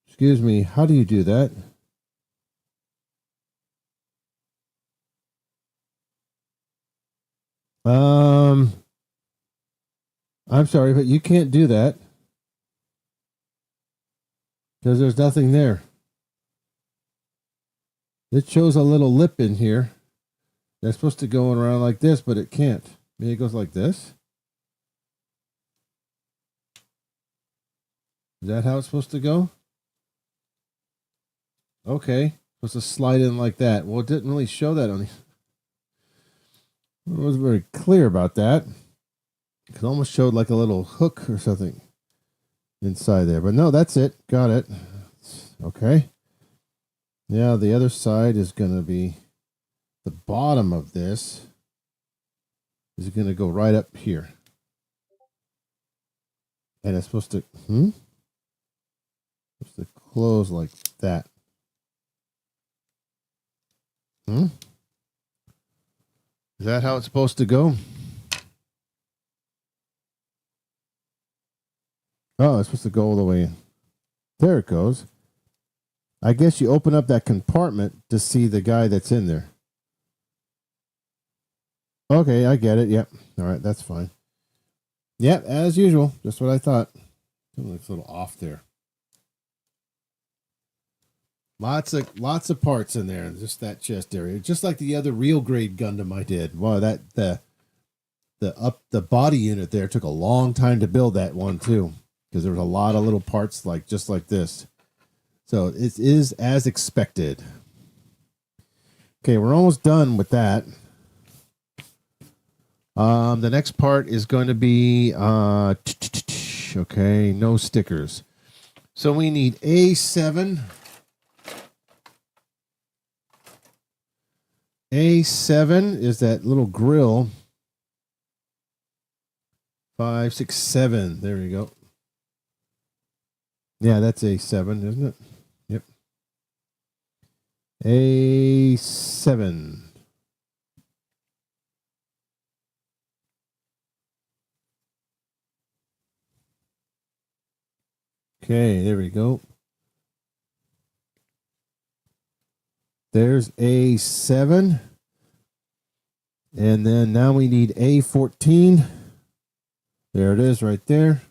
Excuse me, how do you do that? I'm sorry, but you can't do that. Because there's nothing there. It shows a little lip in here. That's supposed to go around like this, but it can't. Maybe it goes like this. Is that how it's supposed to go? Okay. Supposed to slide in like that. Well, it didn't really show that on the... It wasn't very clear about that. It almost showed like a little hook or something inside there. But no, that's it. Got it. Okay. Now the other side is going to be the bottom of this is going to go right up here. And it's supposed to... Supposed to close like that. Is that how it's supposed to go? Oh, it's supposed to go all the way in. There it goes. I guess you open up that compartment to see the guy that's in there. Okay, I get it. Yep. All right, that's fine. Yep, as usual. Just what I thought. It looks a little off there. Lots of parts in there, just that chest area, just like the other real grade Gundam I did. Wow, that the body unit there took a long time to build that one too, because there was a lot of little parts just like this. So it is as expected. Okay, we're almost done with that. The next part is going to be okay, no stickers. So we need A7. A7 is that little grill. 5, 6, 7. There you go. Yeah, that's A7, isn't it? Yep. A7. Okay, there we go. There's A7. And then now we need A14. There it is right there.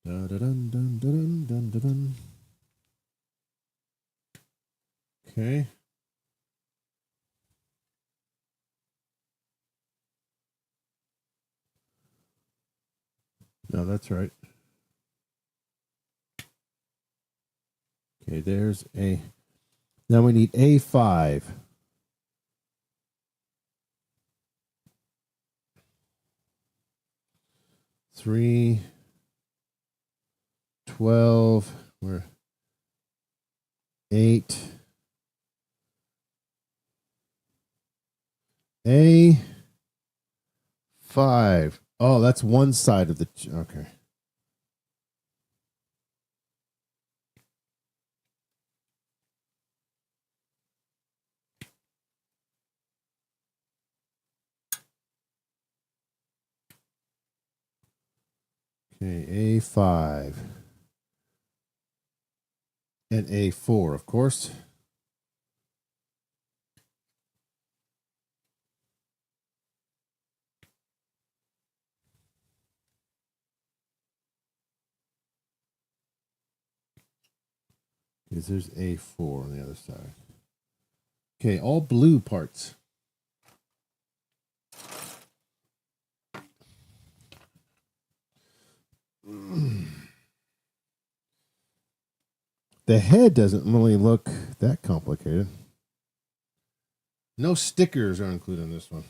Dun, dun, dun, dun, dun, dun, dun, dun. Okay. No, that's right. Okay, there's A. Now we need A5. Three, 12, we're 8. A5. Oh, that's one side of the... Okay. Okay, A5. And A4, of course. Because there's A4 on the other side. Okay, all blue parts. The head doesn't really look that complicated. No stickers are included in this one.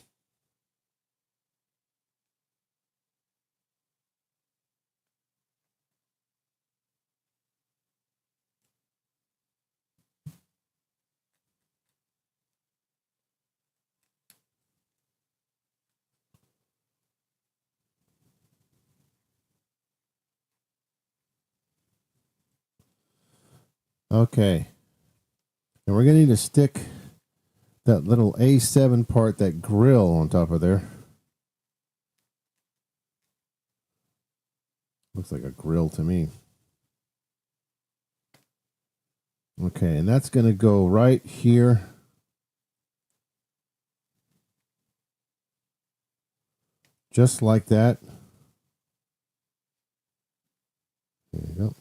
Okay. And we're going to need to stick that little A7 part, that grill on top of there. Looks like a grill to me. Okay, and that's going to go right here. Just like that. There you go.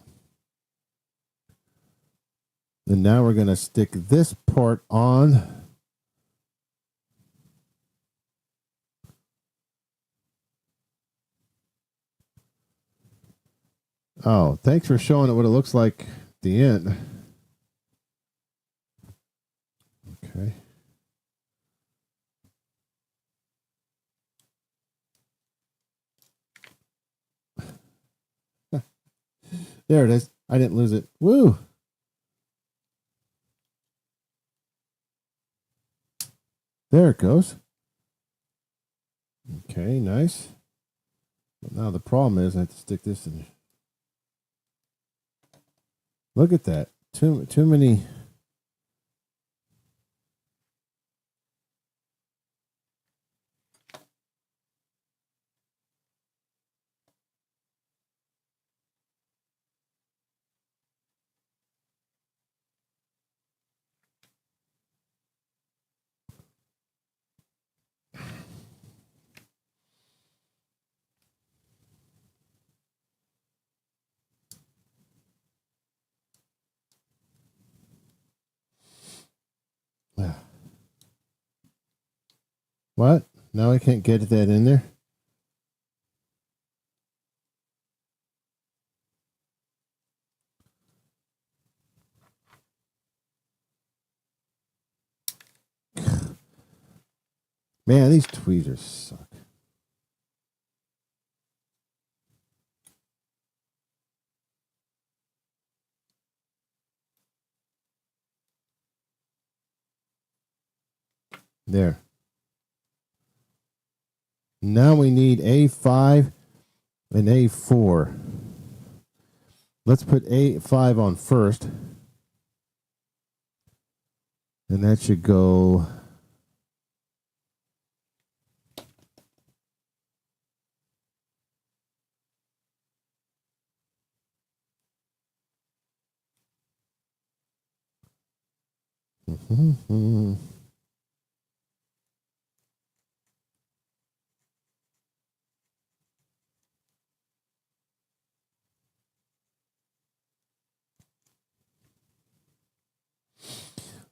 And now we're going to stick this part on. Oh, thanks for showing it what it looks like at the end. Okay. There it is. I didn't lose it. Woo! There it goes. Okay, nice. But now the problem is I have to stick this in. Look at that. Too many. What? Now I can't get that in there? Man, these tweezers suck. There. Now we need A5 and A4. Let's put A5 on first. And that should go.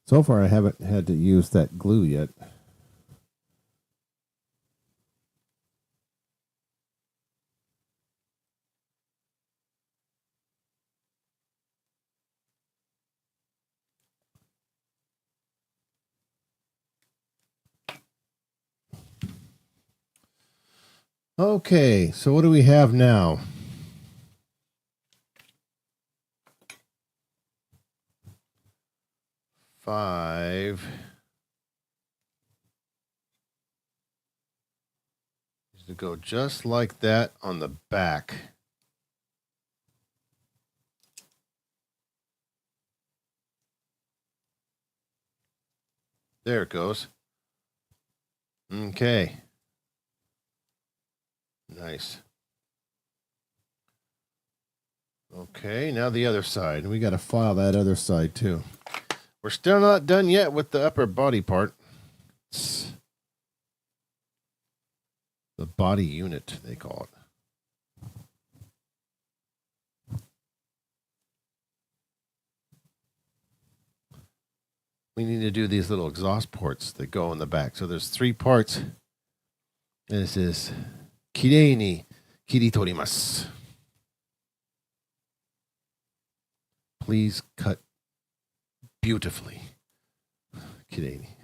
So far, I haven't had to use that glue yet. Okay, so what do we have now? Five. To go just like that on the back. There it goes. Okay. Nice. Okay, now the other side. We got to file that other side too. We're still not done yet with the upper body part. It's the body unit, they call it. We need to do these little exhaust ports that go in the back. So there's 3 parts. And this is kirei ni kiritorimasu. Please cut beautifully. Kirei ni.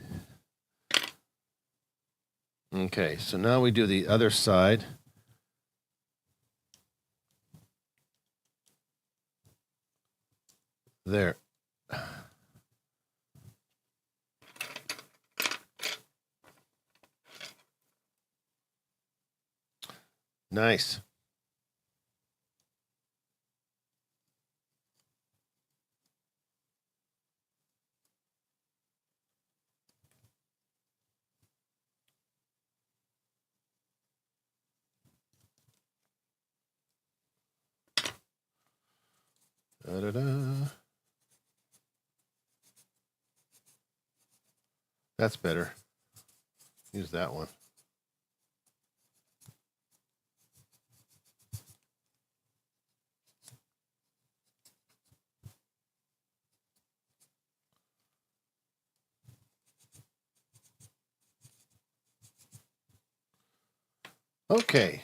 Okay, so now we do the other side. There. Nice. Da-da-da. That's better. Use that one. Okay,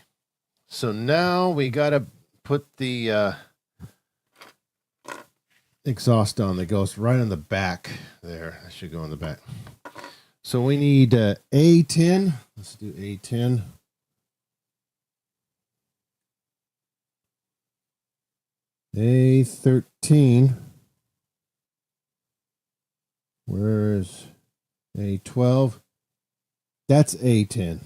so now we got to put the exhaust on that goes right on the back there. That should go on the back. So we need A10. Let's do A10. A13. Where's A12? That's A10.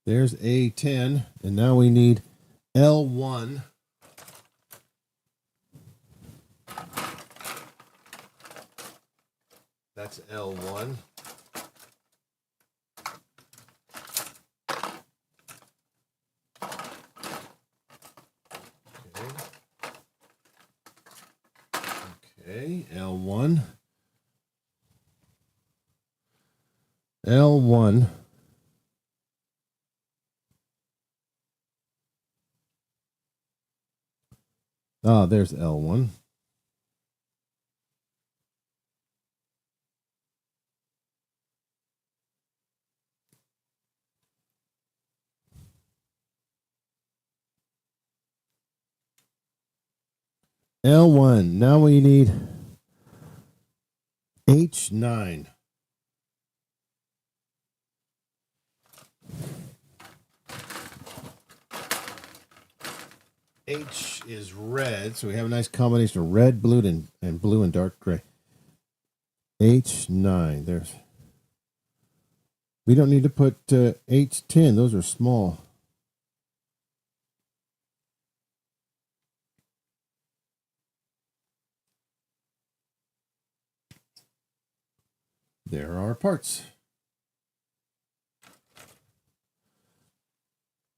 There's A10, and now we need L1. That's L1. Okay, L1. L1. Ah, there's L1. L1. Now we need H9. H is red, so we have a nice combination of red, blue, and blue and dark gray. H9. There's. We don't need to put H10. Those are small. There are parts.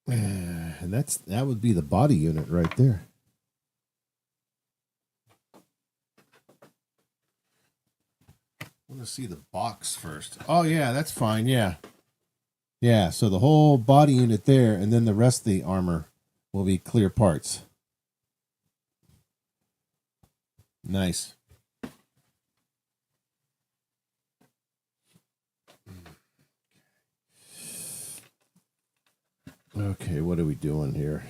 And that would be the body unit right there. I want to see the box first. Oh yeah, that's fine. Yeah. Yeah, so the whole body unit there, and then the rest of the armor will be clear parts. Nice. Okay, what are we doing here?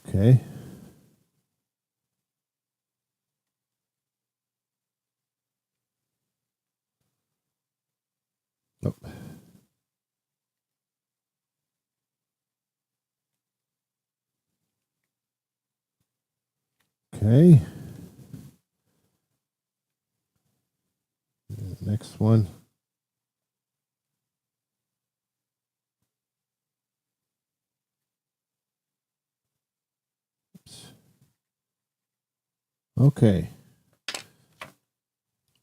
Okay. Oh. Okay. Next one. Oops. Okay.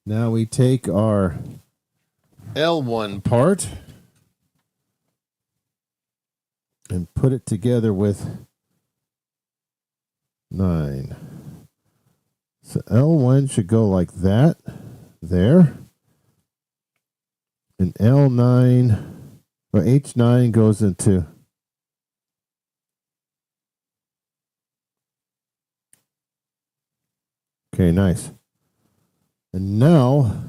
Now we take our L1 part and put it together with 9. So L1 should go like that, there. And L9, or H9 goes into okay, nice. And now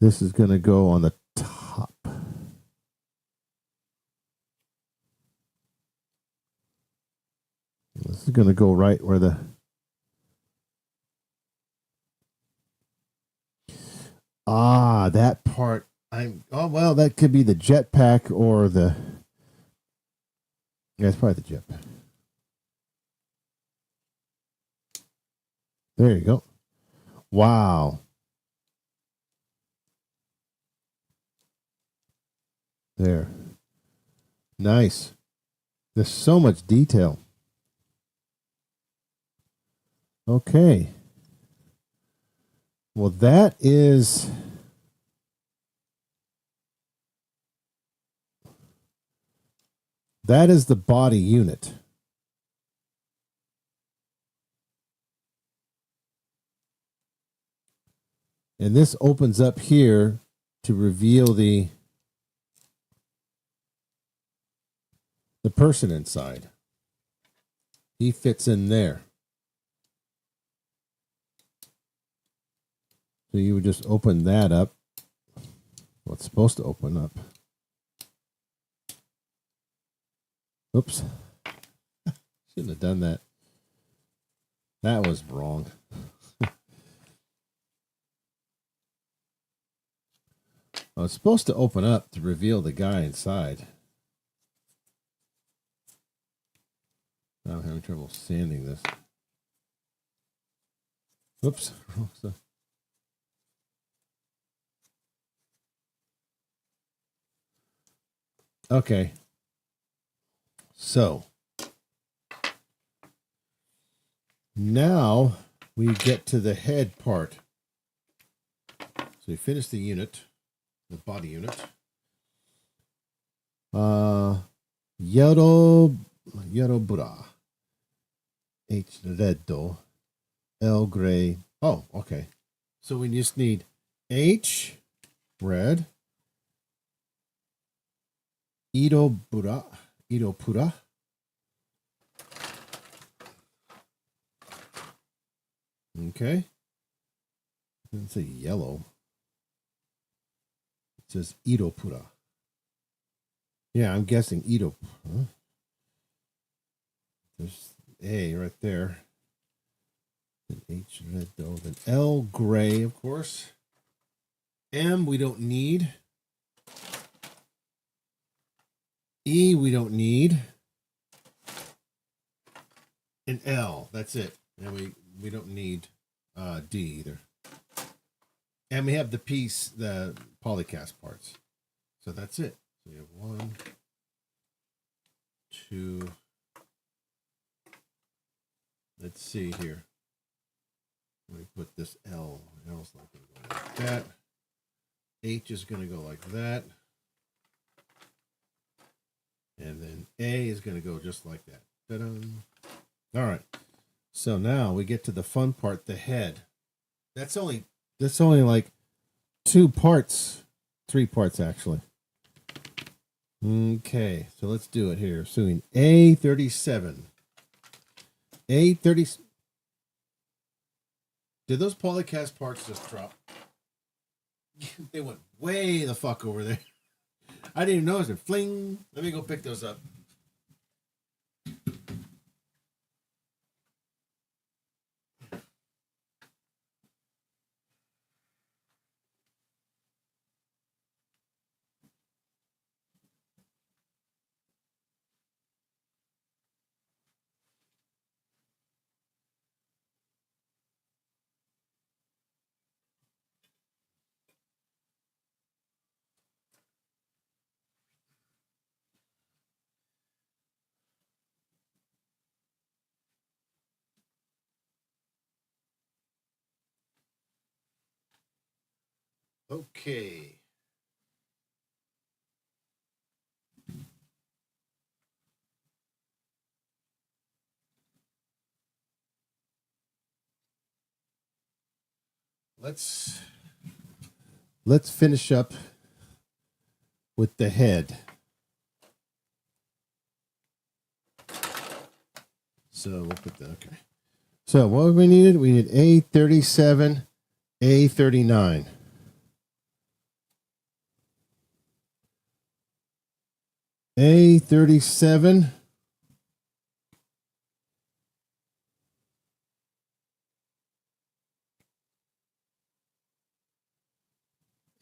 this is going to go on the top. This is going to go right where the that part. Oh well, that could be the jetpack or the. Yeah, it's probably the jetpack. There you go. Wow. There. Nice. There's so much detail. Okay. Well, that is the body unit. And this opens up here to reveal the person inside. He fits in there. So you would just open that up. Well, it's supposed to open up. Oops. Shouldn't have done that. That was wrong. Well, it's supposed to open up to reveal the guy inside. I'm having trouble sanding this. Oops. Okay. So now we get to the head part. So we finish the unit, the body unit. Yarobura. H reddo. L gray. Oh, okay. So we just need H red. Irobura. Iropura. Okay. It doesn't say yellow. It says Iropura. Yeah, I'm guessing Iro. Huh? There's A right there. Then H red though. Then L gray, of course. M we don't need. E we don't need. And L, that's it. And we don't need D either. And we have the piece, the polycast parts. So that's it. So we have 1, 2. Let's see here. Let me put this L. L's not going to go like that. H is going to go like that. And then A is going to go just like that. Ta-da. All right. So now we get to the fun part, the head. That's only like 2 parts, 3 parts actually. Okay, so let's do it here. So in A37. A30. Did those polycast parts just drop? They went way the fuck over there. I didn't even notice it. Fling. Let me go pick those up. Okay. Let's finish up with the head. So we'll put that, okay. So what we needed? We need A37, A39. A37.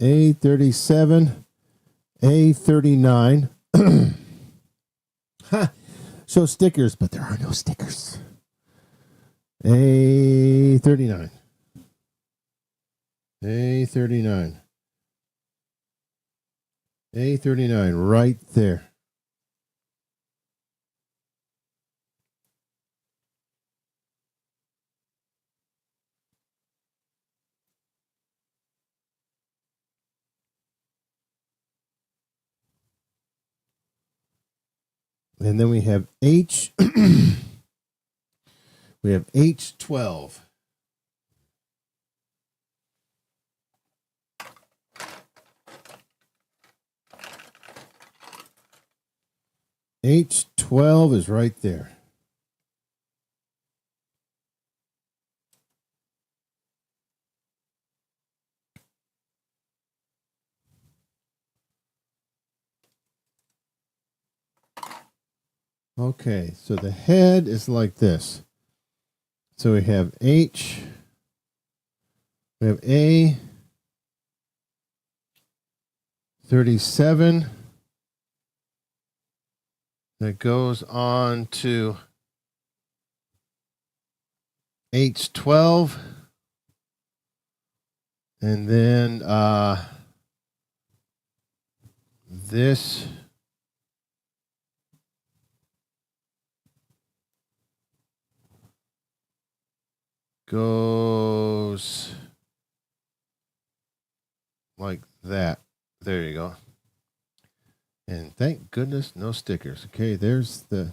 A37, A39. Ha! Show stickers, but there are no stickers. A39. A39. A39 right there. And then we have H. We have H12. H12 is right there. Okay, so the head is like this. So we have H, we have A, 37, that goes on to H12, and then this goes like that. There you go. And thank goodness no stickers. Okay, there's the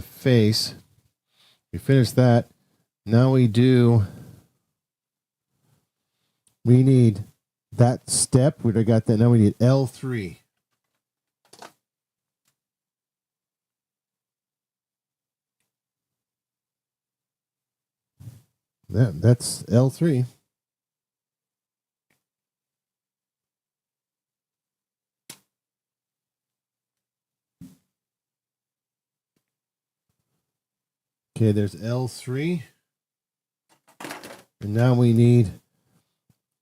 face. We finished that. Now we need that step. We got that. Now we need L3. That's L3. Okay, there's L3. And now we need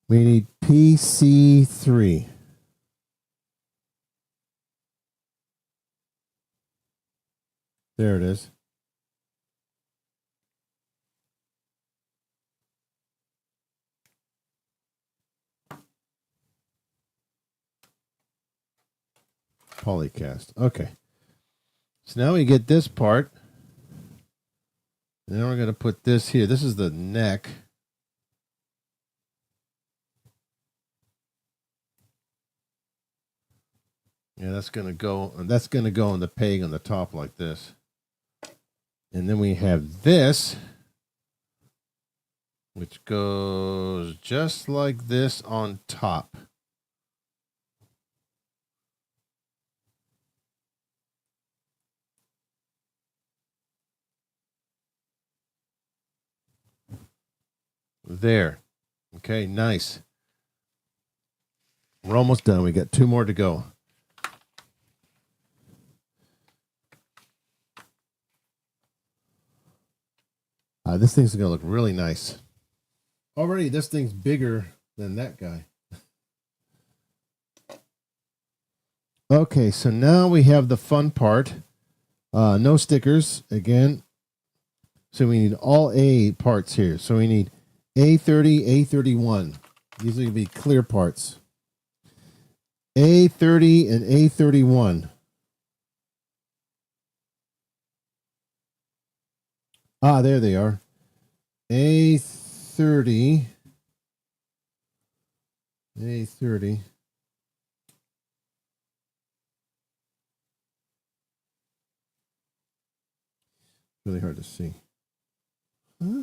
PC3. There it is. Polycast. Okay. So now we get this part. And then we're going to put this here. This is the neck. Yeah, that's going to go in the peg on the top like this. And then we have this, which goes just like this on top. There. Okay, nice. We're almost done. We got 2 more to go. This thing's going to look really nice. Already, this thing's bigger than that guy. Okay, so now we have the fun part. No stickers, again. So we need all A parts here. So we need A30, A31. These are going to be clear parts. A30 and A31. There they are. A30. A30. Really hard to see. Huh?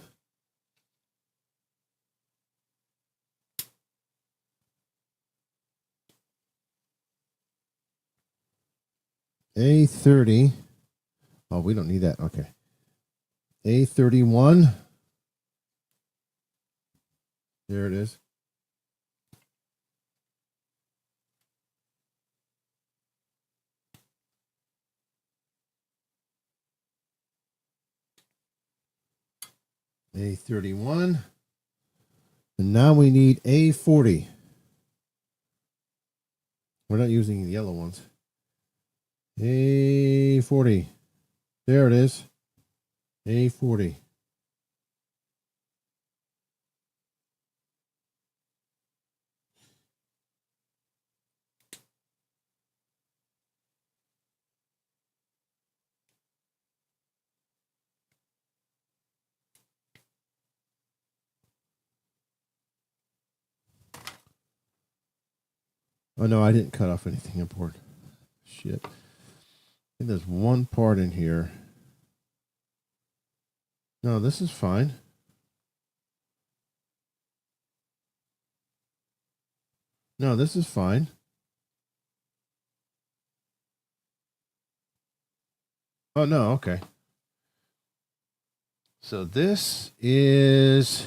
A30. Oh, we don't need that. Okay. A31. There it is. A31. And now we need A40. We're not using the yellow ones. A40. There it is. A40. Oh, no, I didn't cut off anything important. Shit. I think there's one part in here. No, this is fine. No, this is fine. Oh, no, okay. So this is...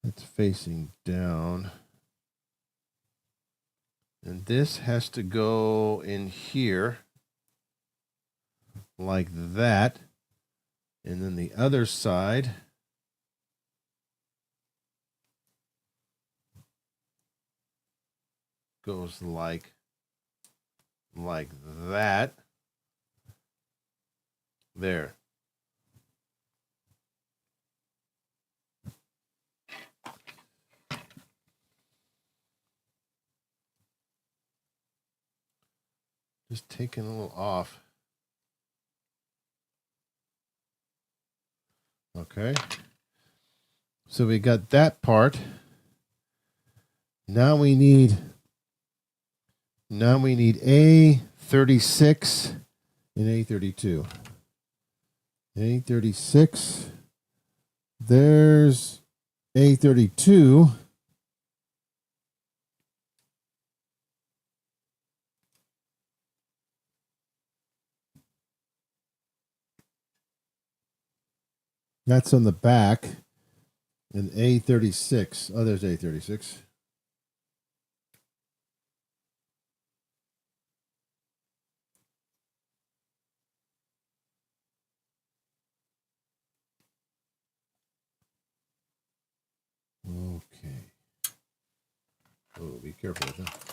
It's facing down. And this has to go in here like that. And then the other side goes like that. There. Just taking a little off. Okay. So we got that part. Now we need A36 and A32. A36. There's A32. That's on the back. And A36. Oh, there's A36. Okay. Oh, be careful with that.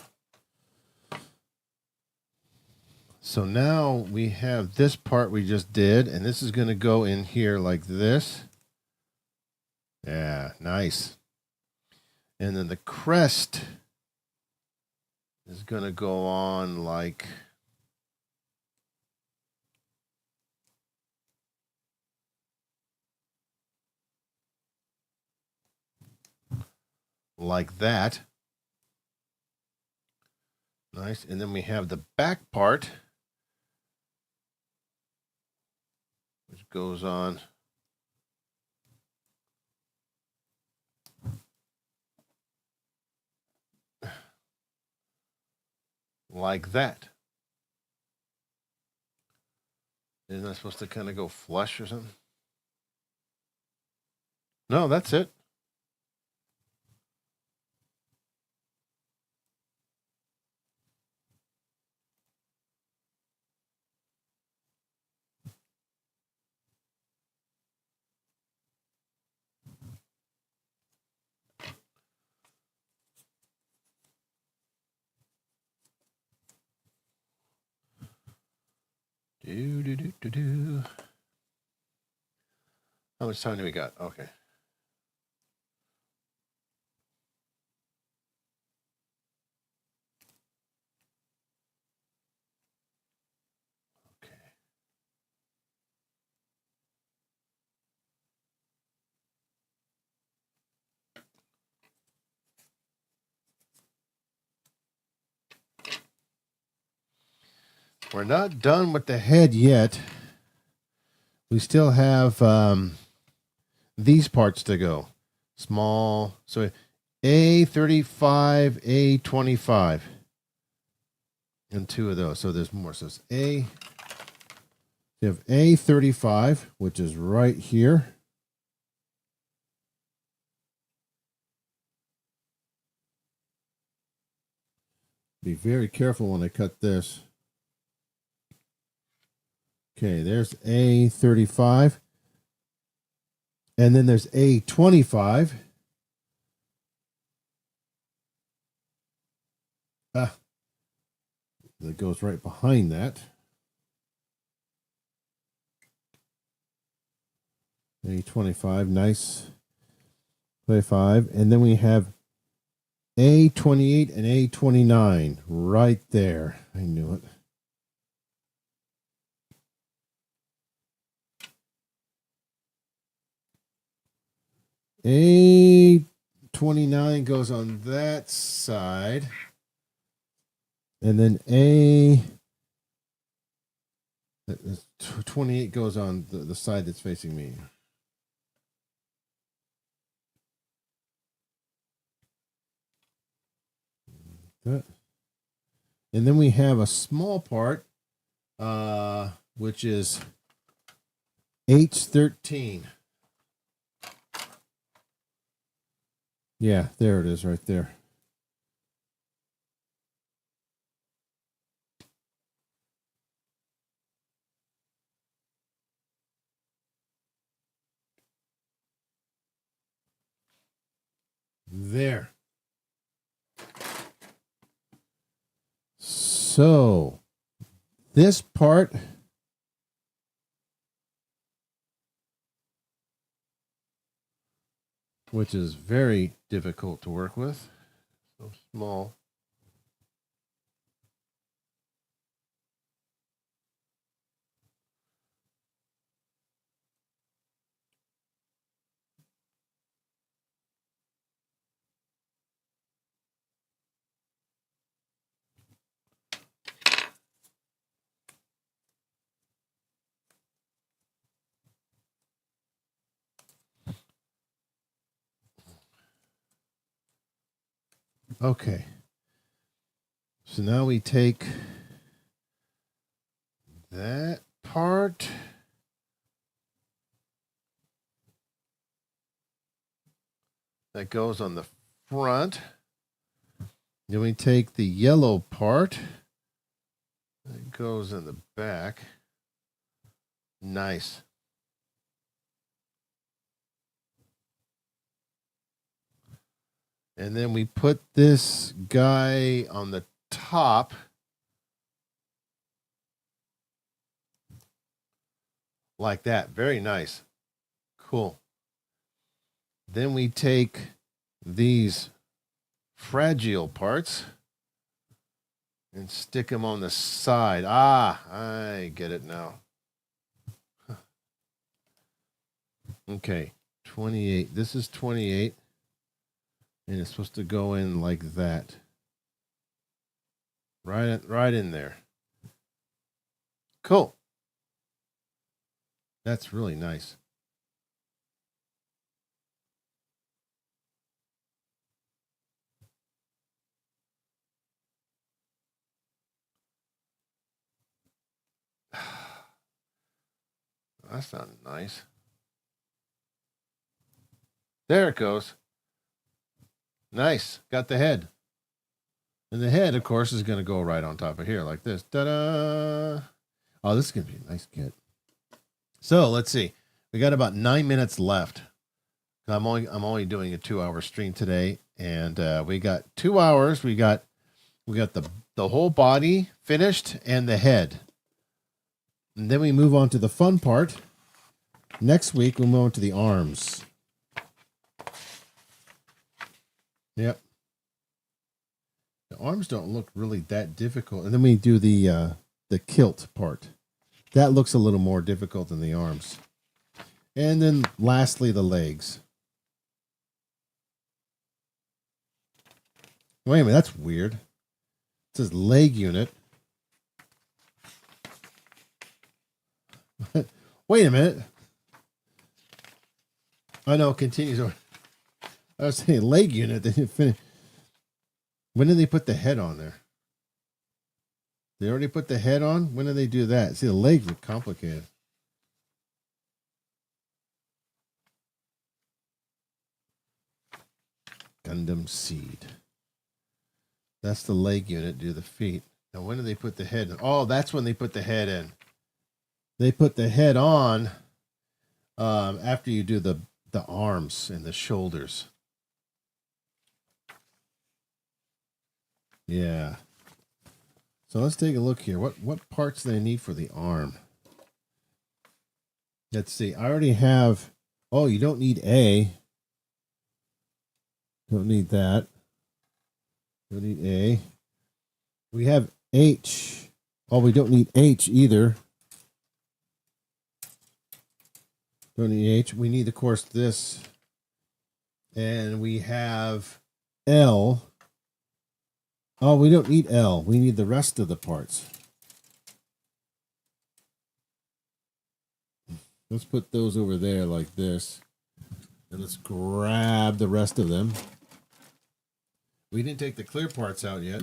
So now we have this part we just did, and this is going to go in here like this. Yeah, nice. And then the crest is going to go on like that. Nice. And then we have the back part, which goes on like that. Isn't that supposed to kind of go flush or something? No, that's it. Do. How much time do we got? Okay. We're not done with the head yet. We still have these parts to go. Small. So A35, A25. And two of those. So there's more. So it's A. You have A35, which is right here. Be very careful when I cut this. Okay, there's A35. And then there's A25. that goes right behind that. A25, nice. 25. And then we have A28 and A29 right there. I knew it. A29 goes on that side. And then A28 goes on the side that's facing me. And then we have a small part, which is H13. Yeah, there it is right there. There. So, this part which is very difficult to work with. So small. Okay. So now we take that part. That goes on the front. Then we take the yellow part. That goes in the back. Nice. And then we put this guy on the top. Like that. Very nice. Cool. Then we take these fragile parts and stick them on the side. Ah, I get it now. Okay, 28. This is 28. And it's supposed to go in like that. Right in there. Cool. That's really nice. That's not nice. There it goes. Nice. Got the head. And the head, of course, is going to go right on top of here like this. Ta-da! Oh, this is going to be a nice kit. So, let's see. We got about 9 minutes left. I'm only doing a 2-hour stream today, and we got 2 hours. We got the whole body finished and the head. And then we move on to the fun part. Next week, we'll move on to the arms. Yep. The arms don't look really that difficult. And then we do the kilt part. That looks a little more difficult than the arms. And then lastly, the legs. Wait a minute, that's weird. It says leg unit. Wait a minute. Oh no, it continues on. I was saying leg unit. They didn't finish. When did they put the head on there? They already put the head on? When did they do that? See, the legs are complicated. Gundam Seed. That's the leg unit. Do the feet. Now, when did they put the head in? Oh, that's when they put the head in. They put the head on after you do the arms and the shoulders. So So let's take a look here. What parts do they need for the arm? Let's see. I already have. Oh, you don't need A. Don't need that. Don't need A. We have H. Oh, we don't need H either. Don't need H. We need, of course, this. And we have L. Oh, we don't need L. We need the rest of the parts. Let's put those over there like this. And let's grab the rest of them. We didn't take the clear parts out yet.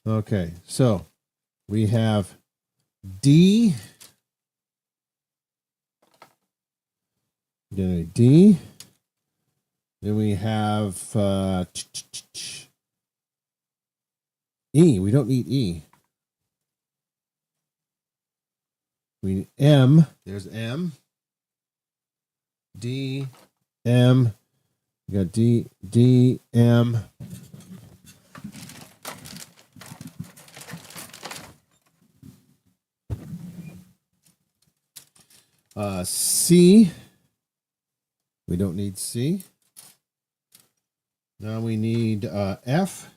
Okay, so we have D. Then a D. Then we have E. We don't need E. We need M. There's M. D. M. We got D. D. M. C. We don't need C. Now we need F.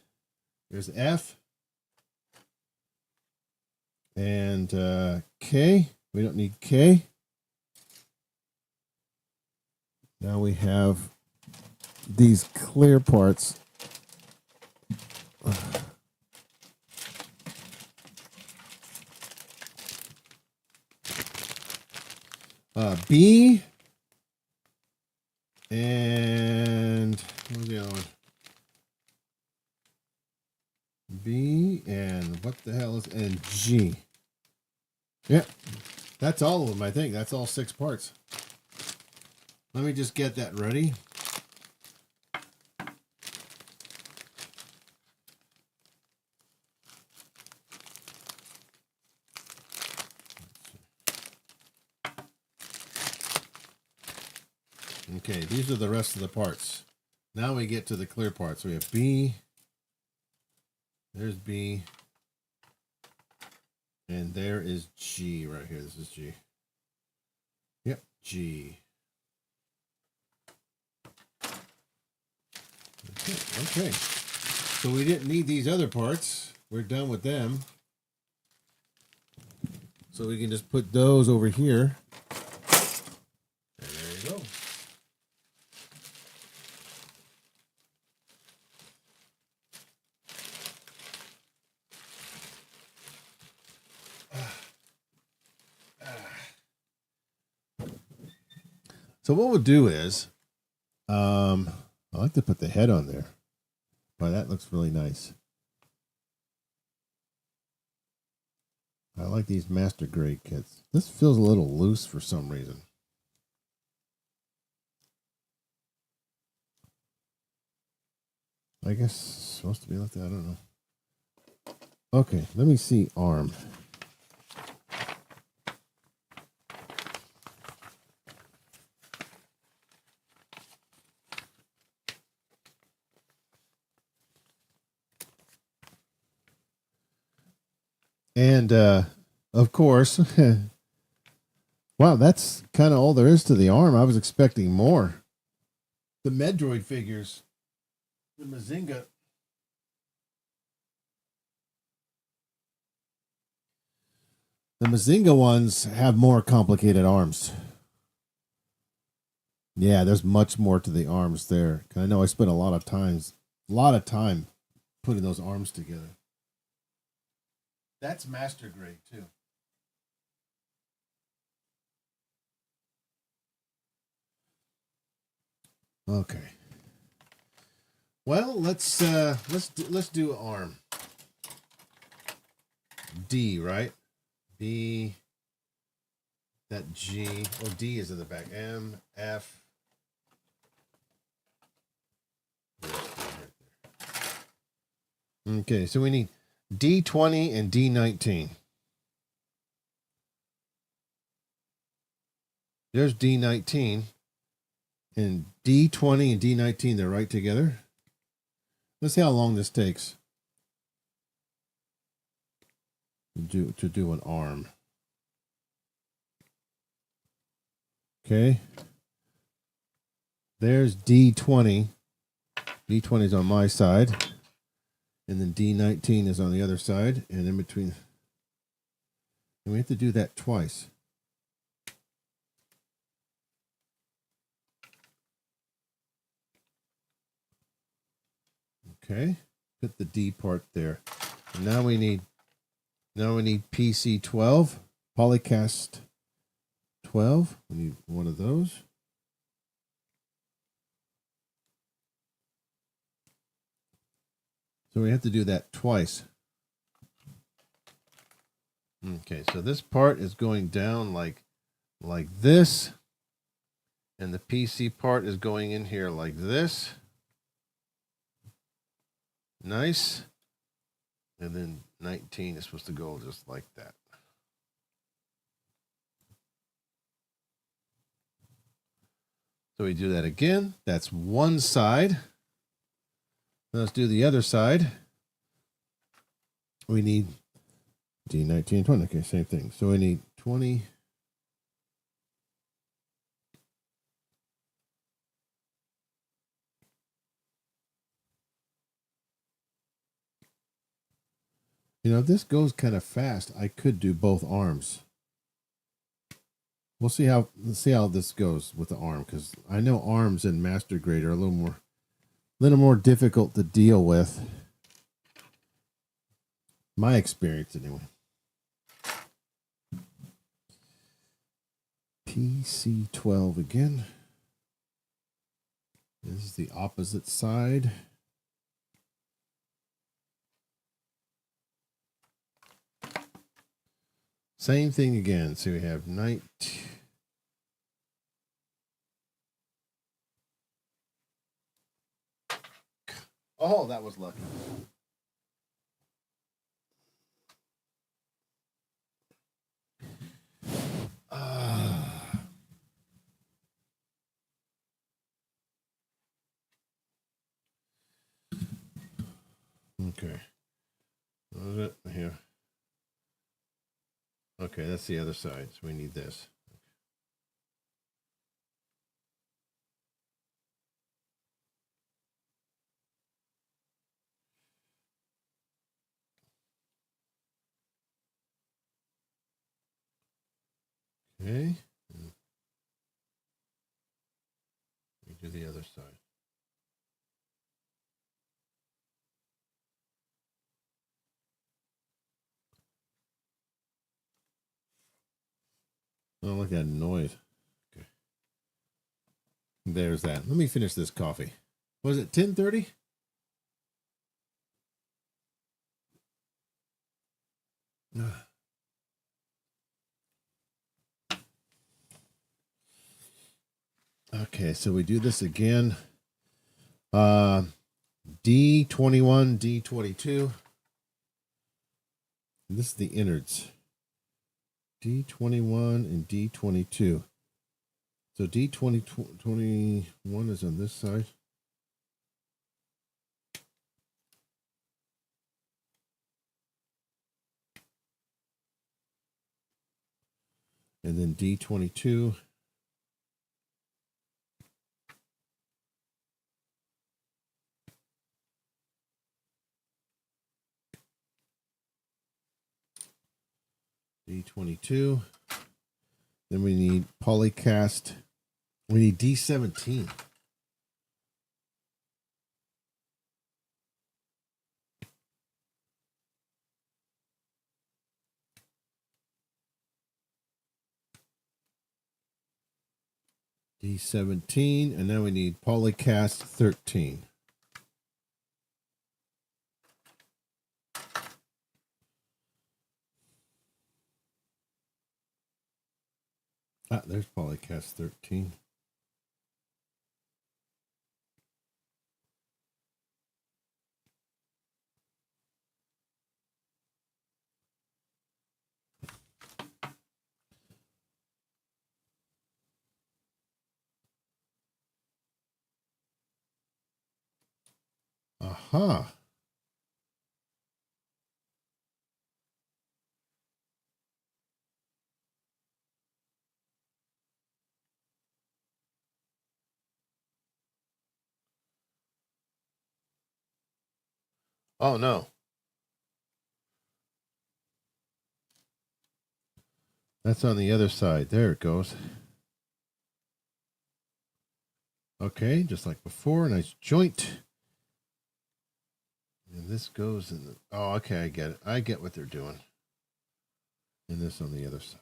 There's F. And K. We don't need K. Now we have these clear parts. B. And what was the other one? B and what the hell is and G? Yeah, that's all of them. I think that's all 6 parts. Let me just get that ready. Okay, these are the rest of the parts. Now we get to the clear parts. We have B. There's B. And there is G right here. This is G. Yep, G. Okay. So we didn't need these other parts. We're done with them. So we can just put those over here. And there you go. So what we'll do is, I like to put the head on there. Boy, that looks really nice. I like these master grade kits. This feels a little loose for some reason. I guess it's supposed to be like that. I don't know. Okay, let me see arm. And, of course, wow, that's kind of all there is to the arm. I was expecting more. The Medroid figures, the Mazinga. The Mazinga ones have more complicated arms. Yeah, there's much more to the arms there. I know I spent a lot of time putting those arms together. That's master grade too. Okay. Well, let's do arm. D, right? B. That G. Oh, D is in the back. M, F. Okay, so we need D20 and D19. There's D19. And D20 and D19, they're right together. Let's see how long this takes. to do an arm. Okay. There's D20. D20 is on my side. And then D19 is on the other side. And in between. And we have to do that twice. Okay. Put the D part there. And now we need PC12. Polycast 12. We need one of those. So we have to do that twice. Okay, so this part is going down like this. And the PC part is going in here like this. Nice. And then 19 is supposed to go just like that. So we do that again. That's one side. Let's do the other side. We need D19 and 20. Okay, same thing. So we need 20. You know, if this goes kind of fast, I could do both arms. Let's see how this goes with the arm, because I know arms in Master Grade are a little more difficult to deal with. My experience, anyway. PC12 again. This is the opposite side. Same thing again. So we have 19. Oh, that was lucky. Okay. What was it here? Okay, that's the other side. So we need this. Okay. We do the other side. I don't like that noise. Okay. There's that. Let me finish this coffee. Was it 10:30? Okay, so we do this again. D21, D22. This is the innards. D21 and D22. So D21 is on this side. And then D22. D22. Then we need polycast. We need D17. D17, and then we need polycast 13. Ah, there's polycast 13. Aha. Oh, no. That's on the other side. There it goes. Okay, just like before. Nice joint. And this goes in the... Oh, okay, I get it. I get what they're doing. And this on the other side.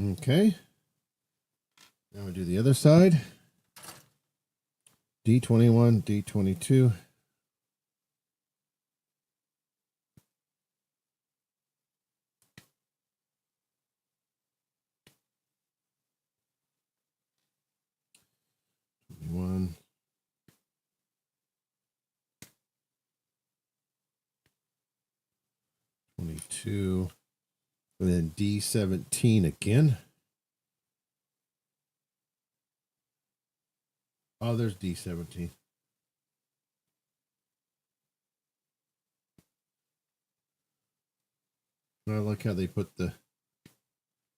Okay. Now we do the other side. D21, D22. One. 22. And then D17 again. Oh, there's D17. I like how they put the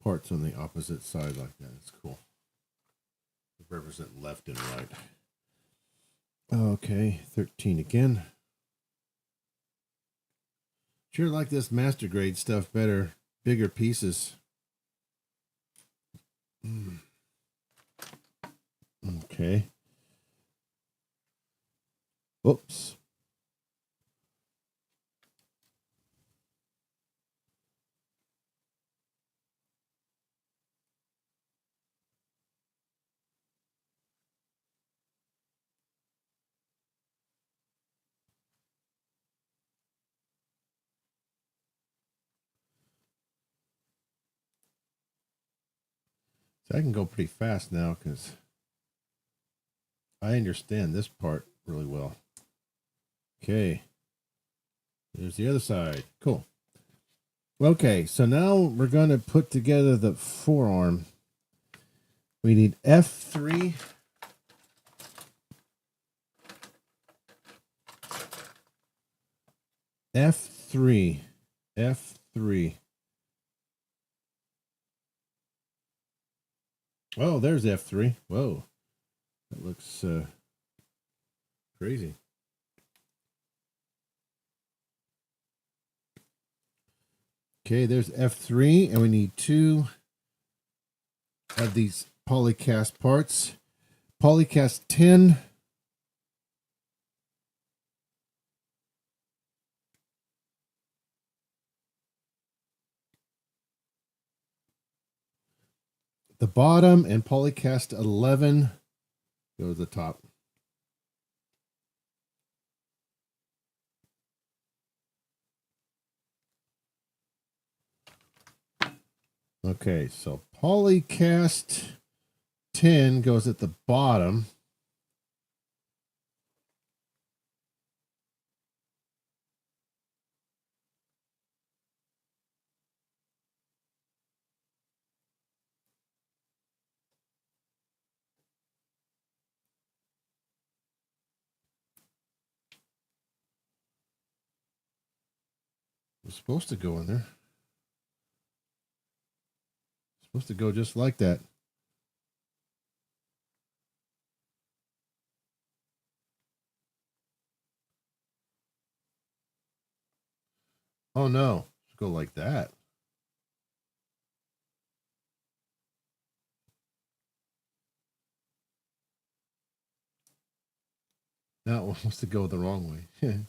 parts on the opposite side like that. It's cool. They represent left and right. Okay, 13 again. Sure like this master grade stuff better. Bigger pieces. Okay. Oops. So I can go pretty fast now because I understand this part really well. Okay. There's the other side. Cool. Okay, so now we're going to put together the forearm. We need F3. F3. F3. Oh, there's F3. Whoa. That looks crazy. Okay, there's F3, and we need 2 of these polycast parts. Polycast 10. The bottom, and polycast 11 go to the top. Okay, so polycast 10 goes at the bottom. It's supposed to go in there. It's supposed to go just like that. Oh no, let's go like that. Now it wants to go the wrong way.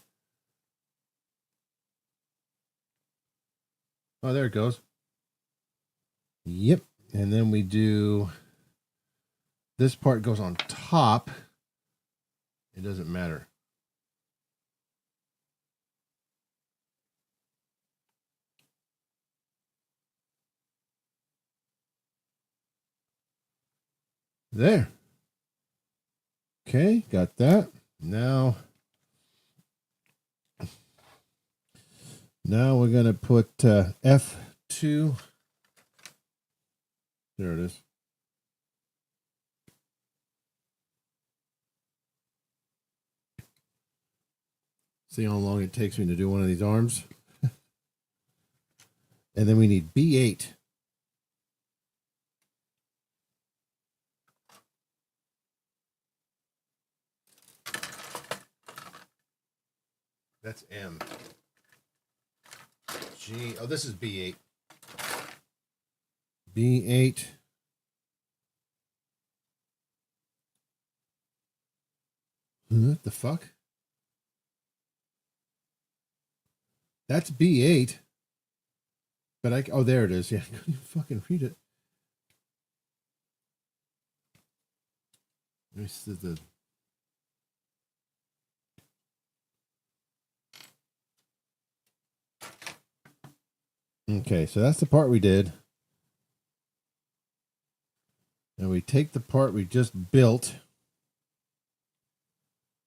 Oh, there it goes. Yep. And then we do, this part goes on top. It doesn't matter. There. Okay, got that. Now we're going to put F2. There it is. See how long it takes me to do one of these arms? And then we need B8. That's M. G. Oh, this is B8. B8. What the fuck? That's B8. But oh, there it is. Yeah, I couldn't even fucking read it. This is the. Okay, so that's the part we did. And we take the part we just built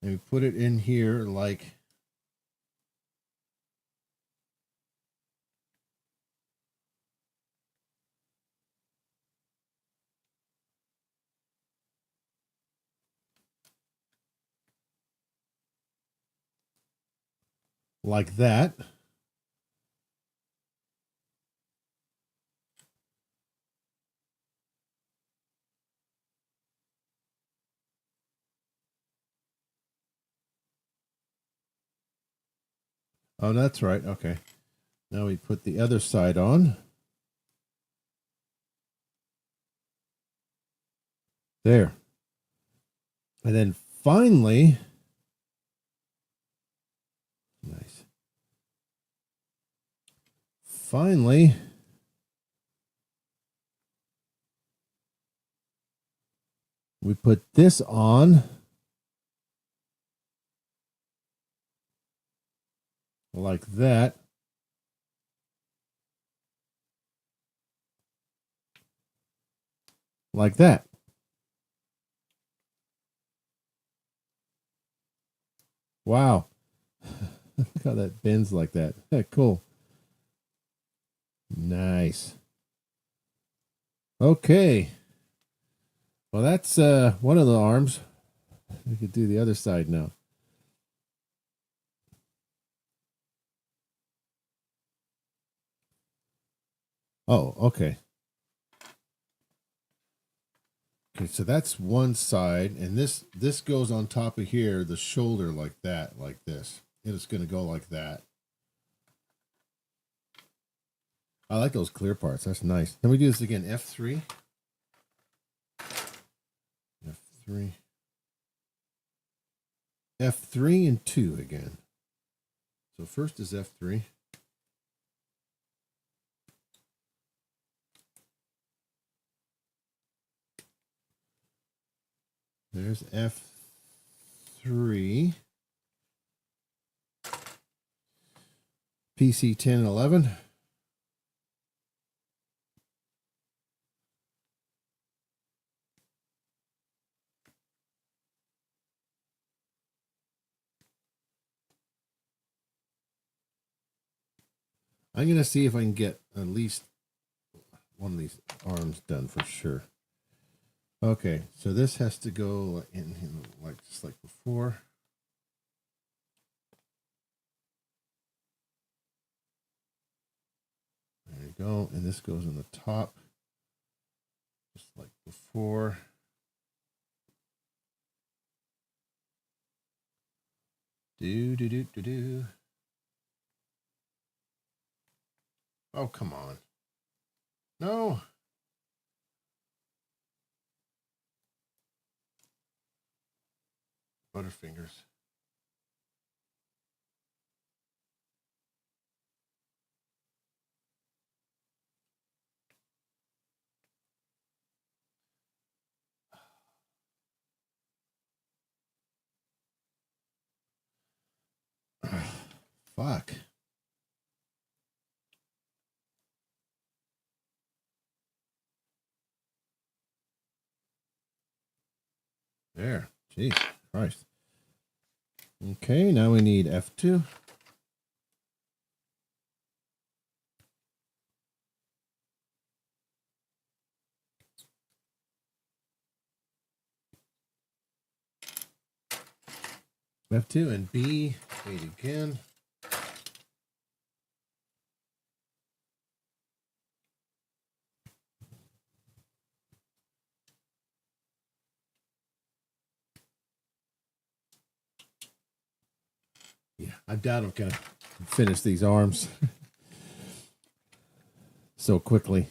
and we put it in here like that. Oh, that's right. Okay. Now we put the other side on. There. And then finally, nice. Finally, we put this on. Like that. Like that. Wow. Look how that bends like that. Yeah, cool. Nice. Okay. Well, that's one of the arms. We could do the other side now. Oh, okay. Okay, so that's one side, and this goes on top of here, the shoulder like that, like this. And it's going to go like that. I like those clear parts. That's nice. Can we do this again? F3. F3. F3 and 2 again. So first is F3. There's F3. PC 10 and 11. I'm going to see if I can get at least one of these arms done for sure. Okay, so this has to go in like just like before. There you go, and this goes in the top, just like before. Do. Oh, come on. No. Butterfingers. Fuck. There. Jeez Christ. Okay, now we need F2. F2 and B8 again. Yeah, I doubt I'm gonna finish these arms so quickly.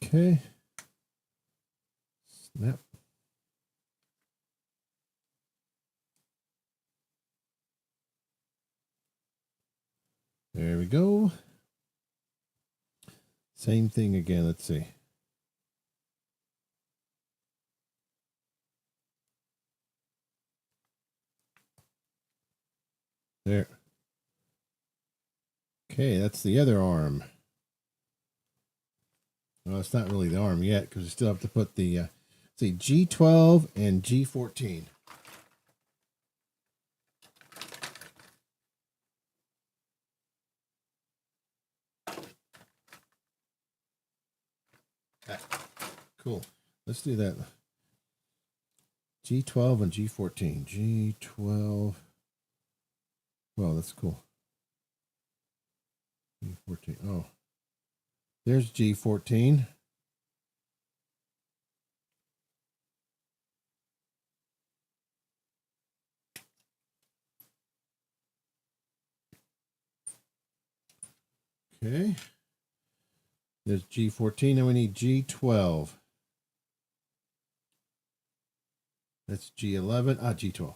Okay. Snap. There we go. Same thing again. Let's see. There. Okay, that's the other arm. Well, it's not really the arm yet because we still have to put the, see, G12 and G14. Okay. Cool. Let's do that. G12 and G14. G12. Well, that's cool. G14. Oh. There's G14. Okay. There's G14. Now we need G12. That's G11. G12.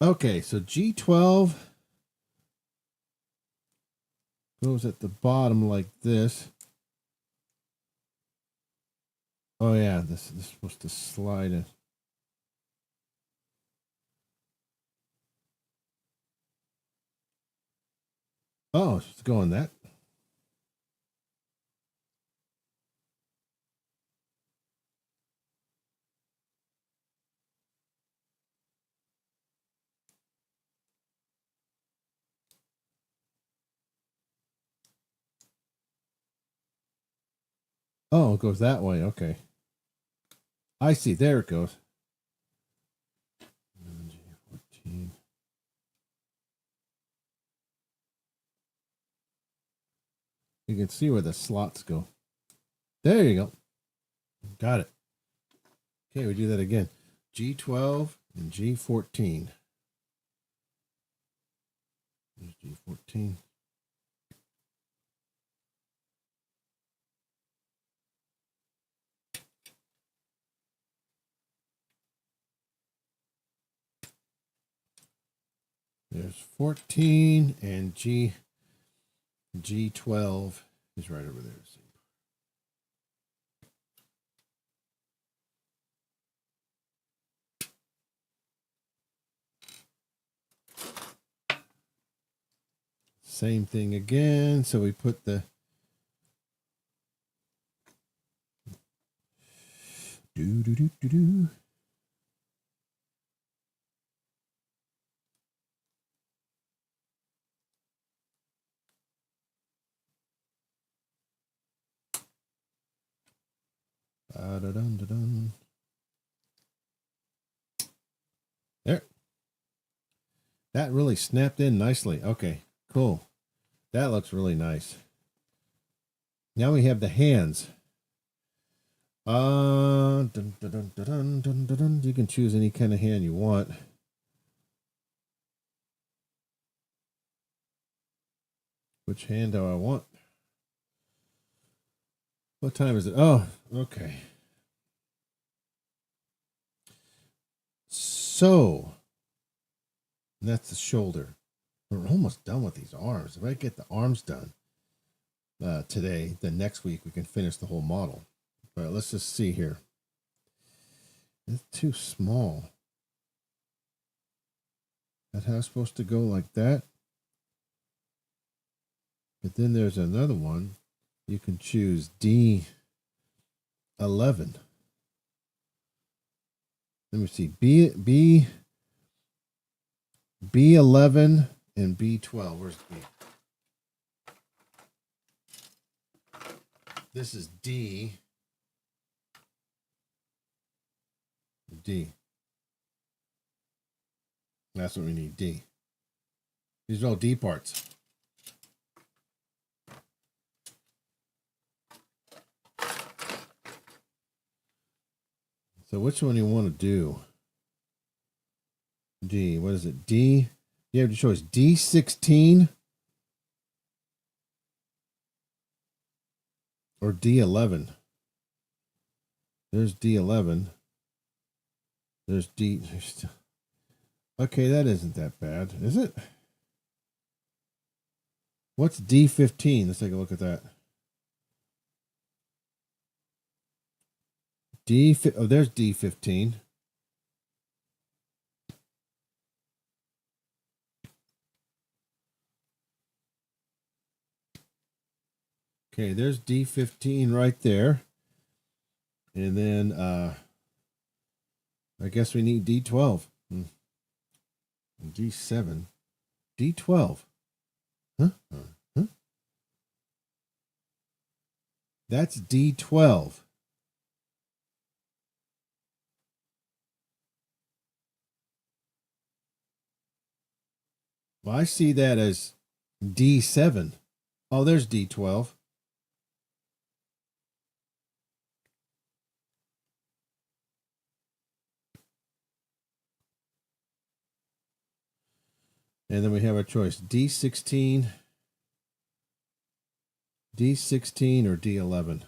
Okay, so G12 goes at the bottom like this. Oh yeah, this is supposed to slide in. Oh, it's going that. Oh, it goes that way. Okay. I see. There it goes. G14. You can see where the slots go. There you go. Got it. Okay, we do that again. G12 and G14. There's G14. There's 14 and G12 is right over there. Same thing again. So we put the do. Dun. There. That really snapped in nicely. Okay, cool. That looks really nice. Now we have the hands. You can choose any kind of hand you want. Which hand do I want? What time is it? Oh, okay. So, that's the shoulder. We're almost done with these arms. If I get the arms done today, then next week we can finish the whole model. But let's just see here. It's too small. That how it's supposed to go like that. But then there's another one. You can choose D. 11. Let me see. B11 and B12. Where's B? This is D. D. That's what we need, D. These are all D parts. So which one do you want to do? D. What is it? D. You have the choice. D16 or D11. There's D11. There's D. Okay, that isn't that bad, is it? What's D15? Let's take a look at that. Oh, there's D15. Okay, there's D15 right there. And then I guess we need D12. D7. D12. Huh? Huh? That's D12. Well, I see that as D7. Oh, there's D12. And then we have our choice, D16, D16 or D11.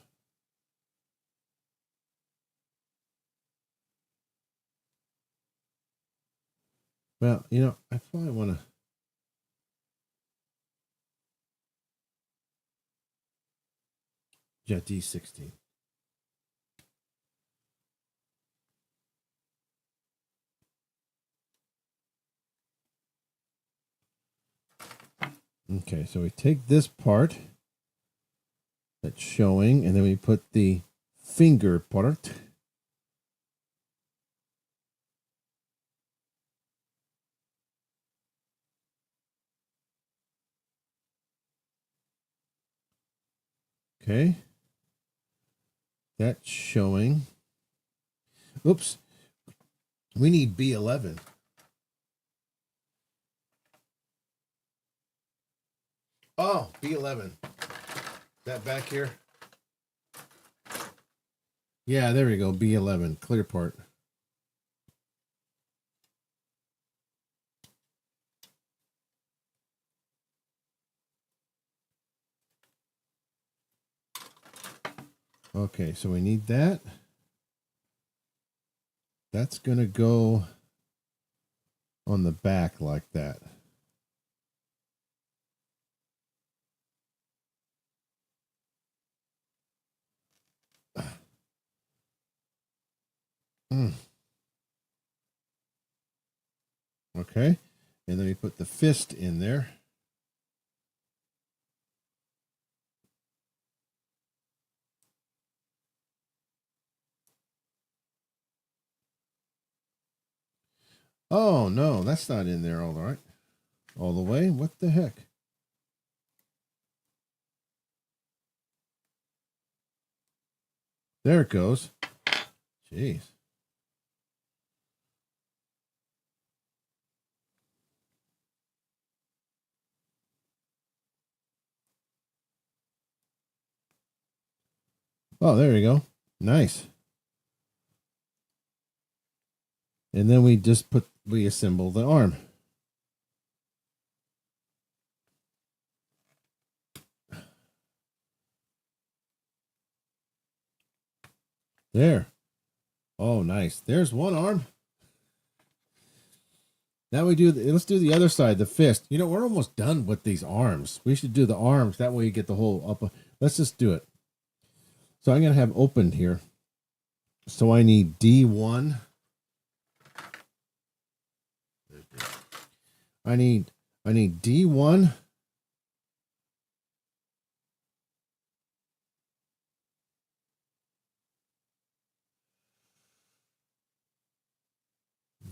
Well, you know, I probably want to. Yeah, D16. Okay, so we take this part that's showing, and then we put the finger part. Okay. That's showing. Oops. We need B11. Oh, B11. That back here? Yeah, there we go. B11. Clear part. Okay, so we need that. That's going to go on the back like that. Okay, and then we put the fist in there. Oh, no, that's not in there all right. All the way? What the heck? There it goes. Jeez. Oh, there you go. Nice. And then we just we assemble the arm. There. Oh, nice. There's one arm. Now let's do the other side, the fist. You know, we're almost done with these arms. We should do the arms. That way you get the whole up. Let's just do it. So I'm going to have opened here. So I need D1. I need D1.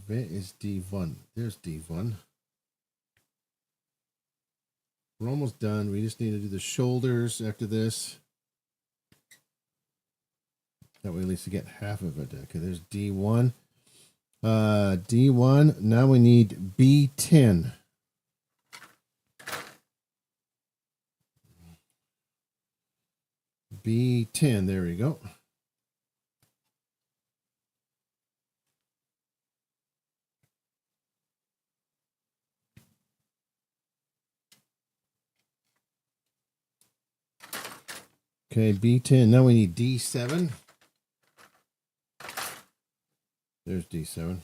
Where is D1? There's D1. We're almost done. We just need to do the shoulders after this. That way at least we get half of it. Okay, there's D1. D1. Now we need B10. B10. There we go. Okay, B10. Now we need D7. There's D7.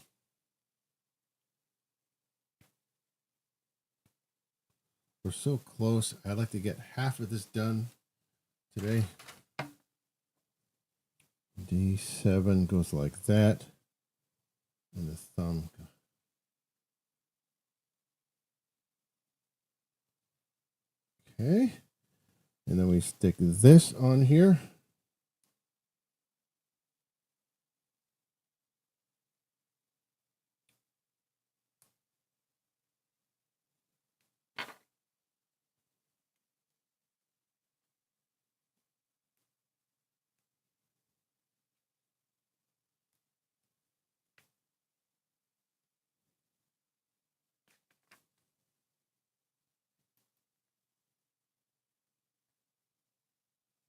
We're so close. I'd like to get half of this done today. D7 goes like that. And the thumb. Okay. And then we stick this on here.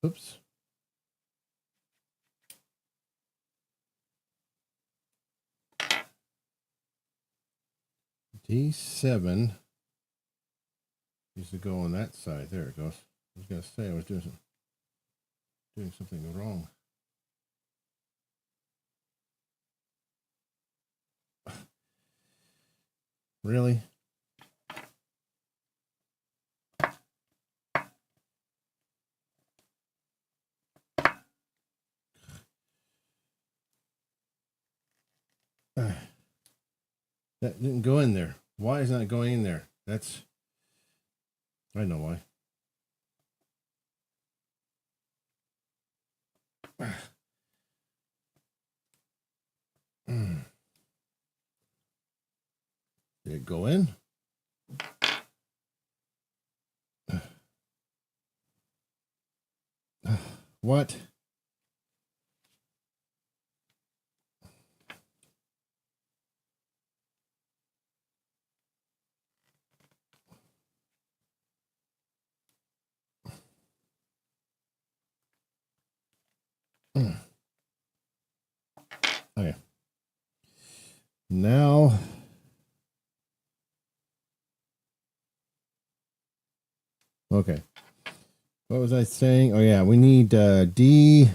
Oops. D7 needs to go on that side. There it goes. I was going to say I was doing something wrong. Really? That didn't go in there. Why is that going in there? That's, I know why. Did it go in? What? Okay. Now, okay. What was I saying? Oh yeah, we need D2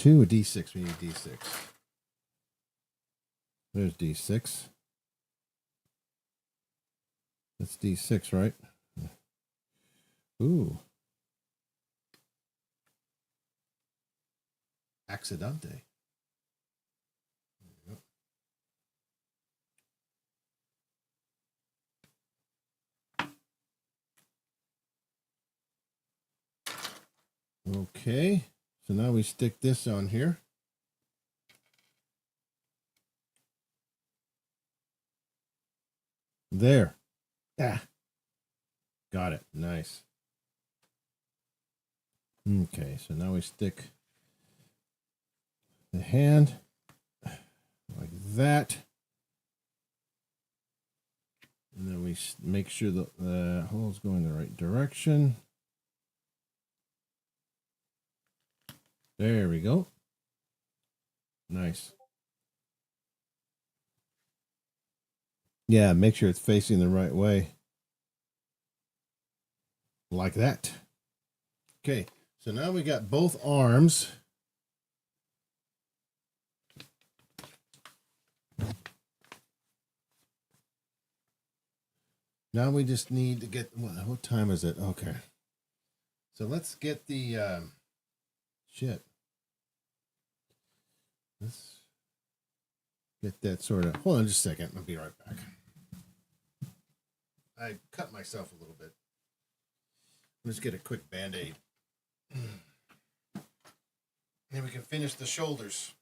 or D6. We need D6. There's D6. That's D6, right? Ooh. Accidente. Okay, so now we stick this on here. There. Ah. Got it. Nice. Okay, so now we stick the hand like that. And then we make sure the hole's going the right direction. There we go. Nice. Yeah, make sure it's facing the right way. Like that. Okay, so now we got both arms. Now we just need to get, what time is it? Okay. So let's get the, shit. Let's get that sort of, hold on just a second. I'll be right back. I cut myself a little bit. Let's get a quick Band-Aid. Then we can finish the shoulders.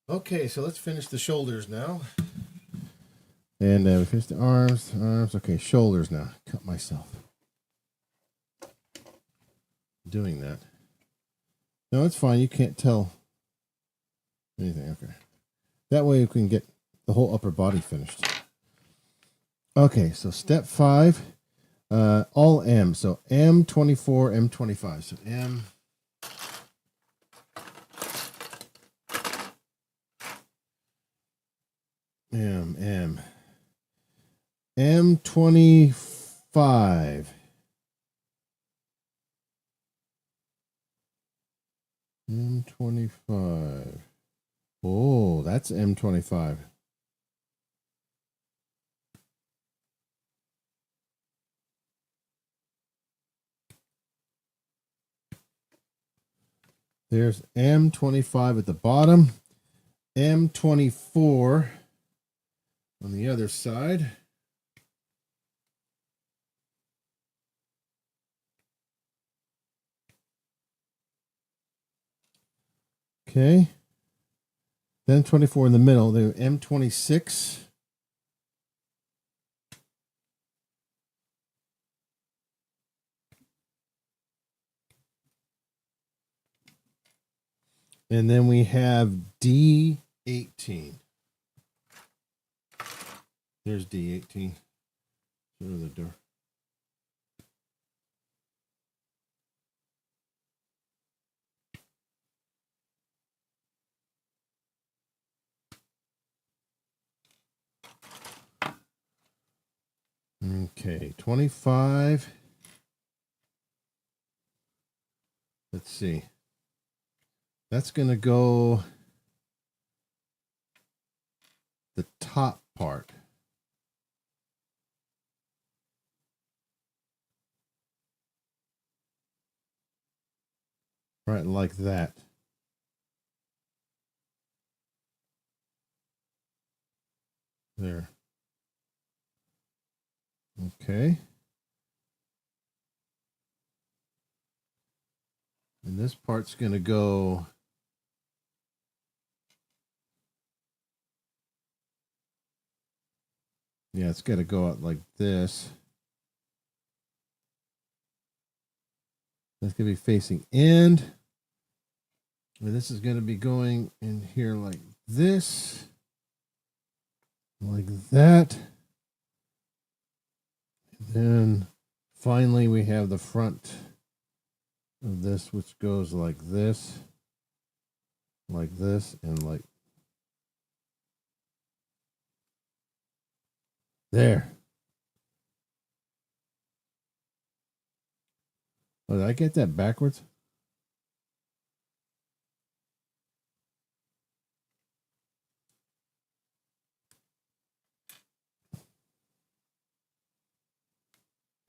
Okay, so let's finish the shoulders now. And we finished the arms. Okay, shoulders now. Cut myself doing that. No, it's fine. You can't tell anything. Okay. That way we can get the whole upper body finished. Okay, so step 5, all M. So M24, M25. So M. M25. M25. Oh, that's M25. There's M25 at the bottom. M24 on the other side. Okay. Then 24 in the middle. The M26. And then we have D18. There's D18. Go to the door. Okay, 25. Let's see. That's going to go the top part. Right, like that. There. Okay. And this part's going to go yeah, it's got to go out like this. That's going to be facing in. And this is going to be going in here like this. Like that. And then finally we have the front of this, which goes like this, and like there. Oh, did I get that backwards?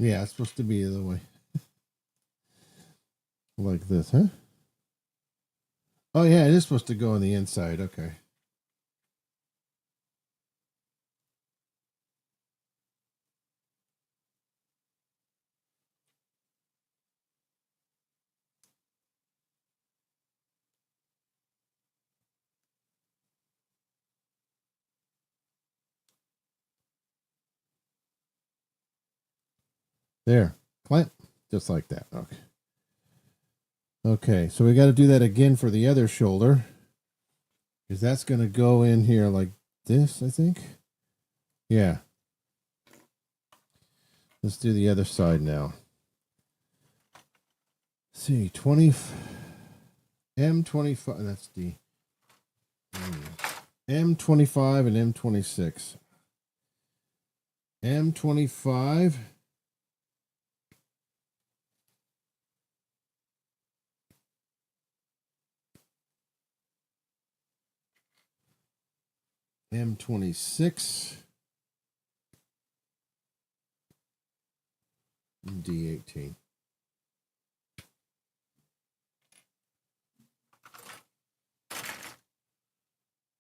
Yeah, it's supposed to be the other way. Like this, huh? Oh, yeah, it is supposed to go on the inside. Okay. There. Clamp. Just like that. Okay. Okay, so we got to do that again for the other shoulder. Because that's going to go in here like this, I think. Yeah. Let's do the other side now. Let's see, M25, that's the M25 and M26. M25. M26. D18.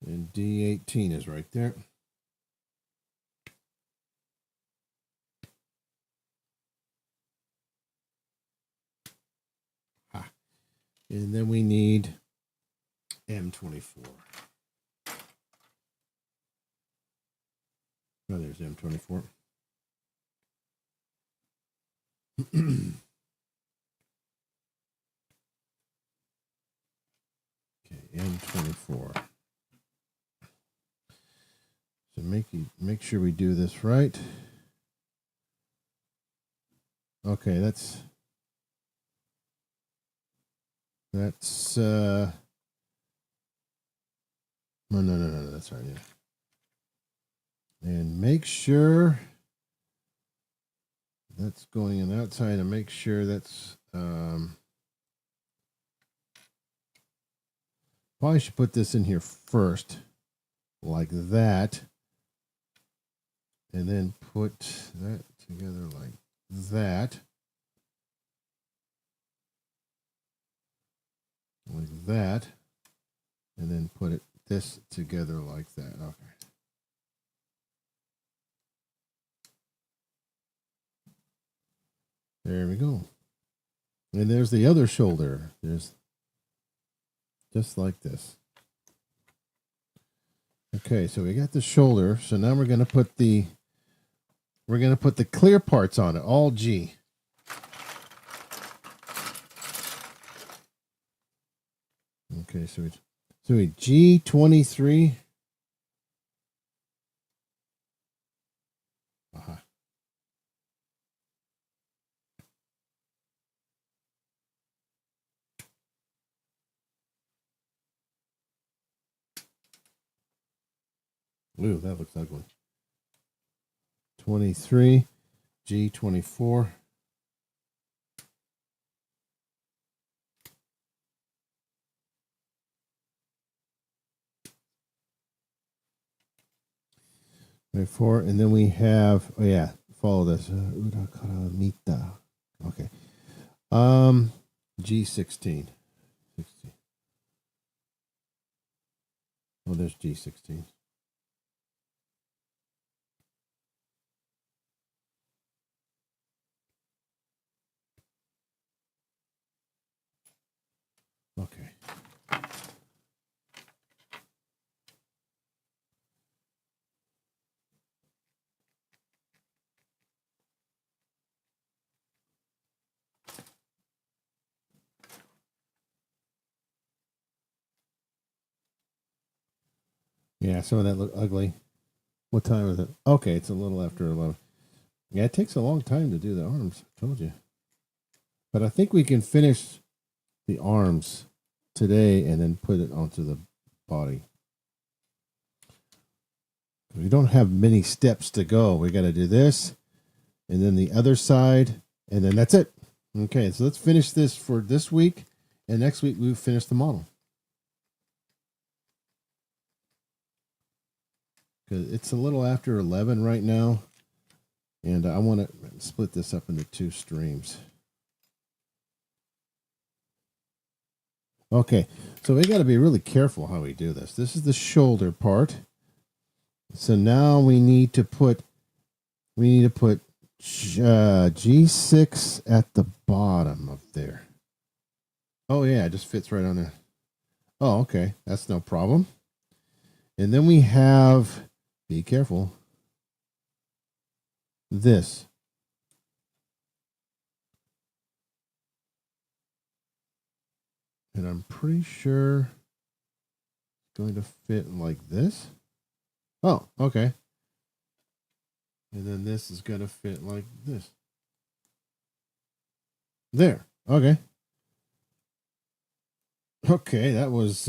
And D18 is right there. And then we need M24. Oh, there's M24. Okay, M24. So make sure we do this right. Okay, that's no, that's right, yeah. And make sure that's going on outside, and make sure that's probably should put this in here first, like that, and then put that together like that. Like that, and then put this together like that. Okay. There we go. And there's the other shoulder. There's just like this. Okay, so we got the shoulder. So now we're going to put the clear parts on it, all G. Okay, so we G23. Aha. Ooh, that looks ugly. 23, G24. Four, and then we have, oh yeah, follow this. Urakara Okay. G16. 16. Oh, there's G16. Okay. Yeah, some of that look ugly. What time is it? Okay, it's a little after 11. Yeah, it takes a long time to do the arms. I told you. But I think we can finish the arms today and then put it onto the body. We don't have many steps to go. We got to do this and then the other side, and then that's it. Okay, so let's finish this for this week, and next week we'll finish the model. Because it's a little after 11 right now, and I want to split this up into two streams. Okay, so we got to be really careful how we do this. This is the shoulder part. So now we need to put G6 at the bottom of there. Oh yeah, it just fits right on there. Oh, okay, that's no problem. And then we have, be careful, this. And I'm pretty sure it's going to fit like this. Oh, okay. And then this is going to fit like this. There. Okay. Okay, that was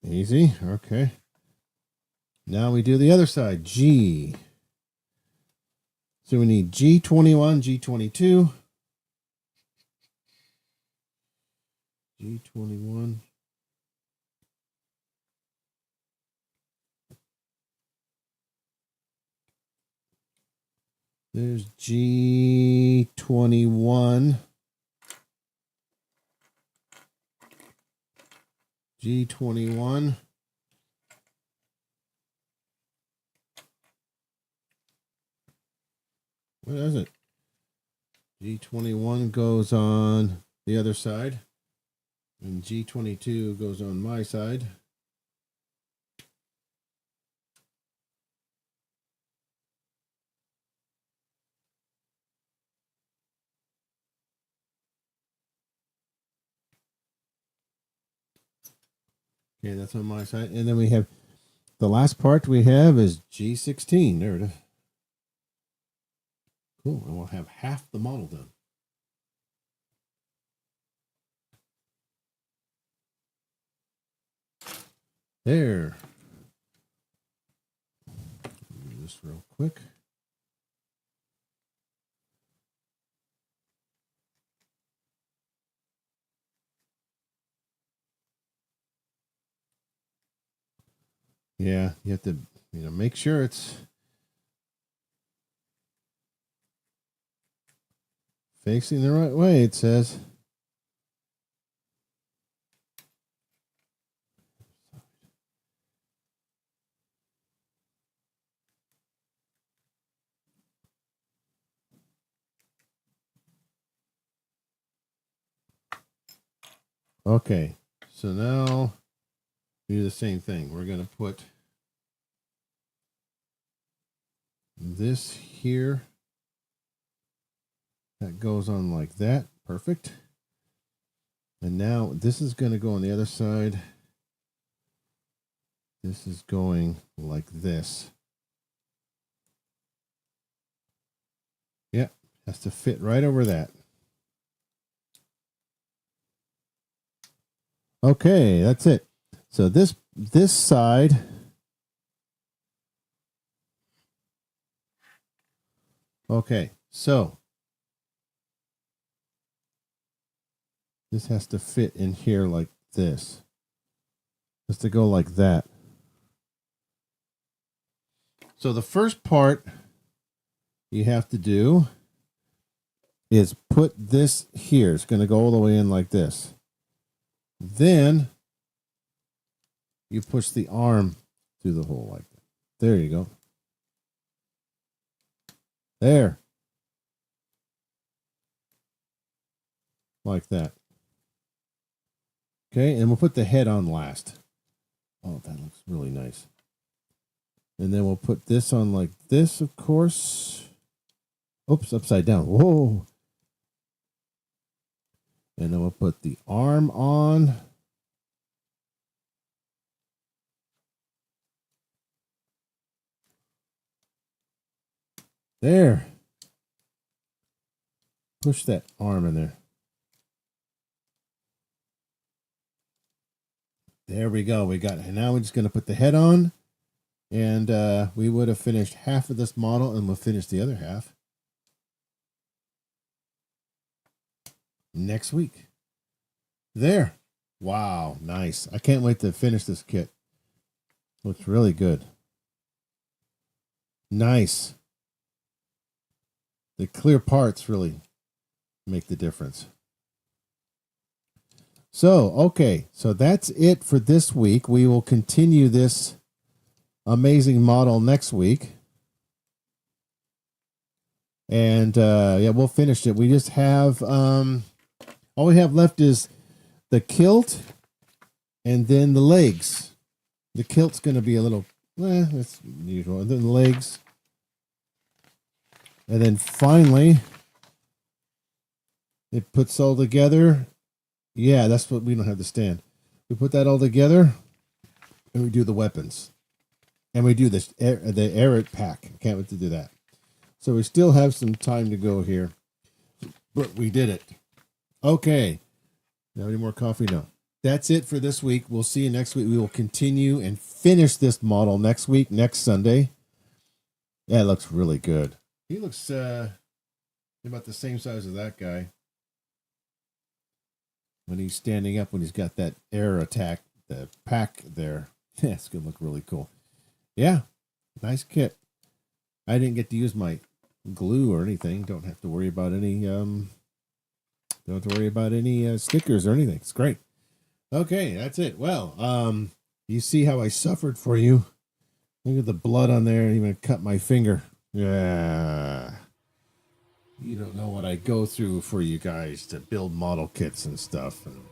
easy. Okay. Now we do the other side. G. So we need G21, G22. G21. There's G21. G21. What is it? G21 goes on the other side, and G22 goes on my side. Okay, that's on my side. And then we have the last part we have is G16. There it is. Cool. And we'll have half the model done. There. Do this real quick. Yeah, you have to, make sure it's facing the right way, it says. Okay, so now we do the same thing. We're going to put this here. That goes on like that. Perfect. And now this is going to go on the other side. This is going like this. Yep, has to fit right over that. Okay, that's it. So this side, okay, so this has to fit in here like this. Has to go like that. So the first part you have to do is put this here. It's going to go all the way in like this. Then you push the arm through the hole like that. There you go. There. Like that. Okay, and we'll put the head on last. Oh, that looks really nice. And then we'll put this on like this, of course. Oops, upside down. Whoa. And then we'll put the arm on. There. Push that arm in there. There we go. We got it. And now we're just going to put the head on. And we would have finished half of this model, and we'll finish the other half next week. There. Wow, nice. I can't wait to finish this kit. Looks really good. Nice. The clear parts really make the difference. So, okay. So that's it for this week. We will continue this amazing model next week. And yeah, we'll finish it. We just have all we have left is the kilt and then the legs. The kilt's going to be a little that's usual. And then the legs. And then finally it puts all together. Yeah, that's what we don't have to stand. We put that all together and we do the weapons. And we do this the air pack. Can't wait to do that. So we still have some time to go here. But we did it. Okay. Now any more coffee? No. That's it for this week. We'll see you next week. We will continue and finish this model next week, next Sunday. Yeah, it looks really good. He looks about the same size as that guy. When he's standing up, when he's got that air attack, the pack there. Yeah, it's going to look really cool. Yeah, nice kit. I didn't get to use my glue or anything. Don't have to worry about any stickers or anything. It's great. Okay, that's it. Well, you see how I suffered for you. Look at the blood on there. I even cut my finger. Yeah. You don't know what I go through for you guys to build model kits and stuff and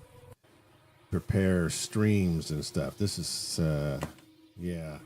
prepare streams and stuff. This is yeah.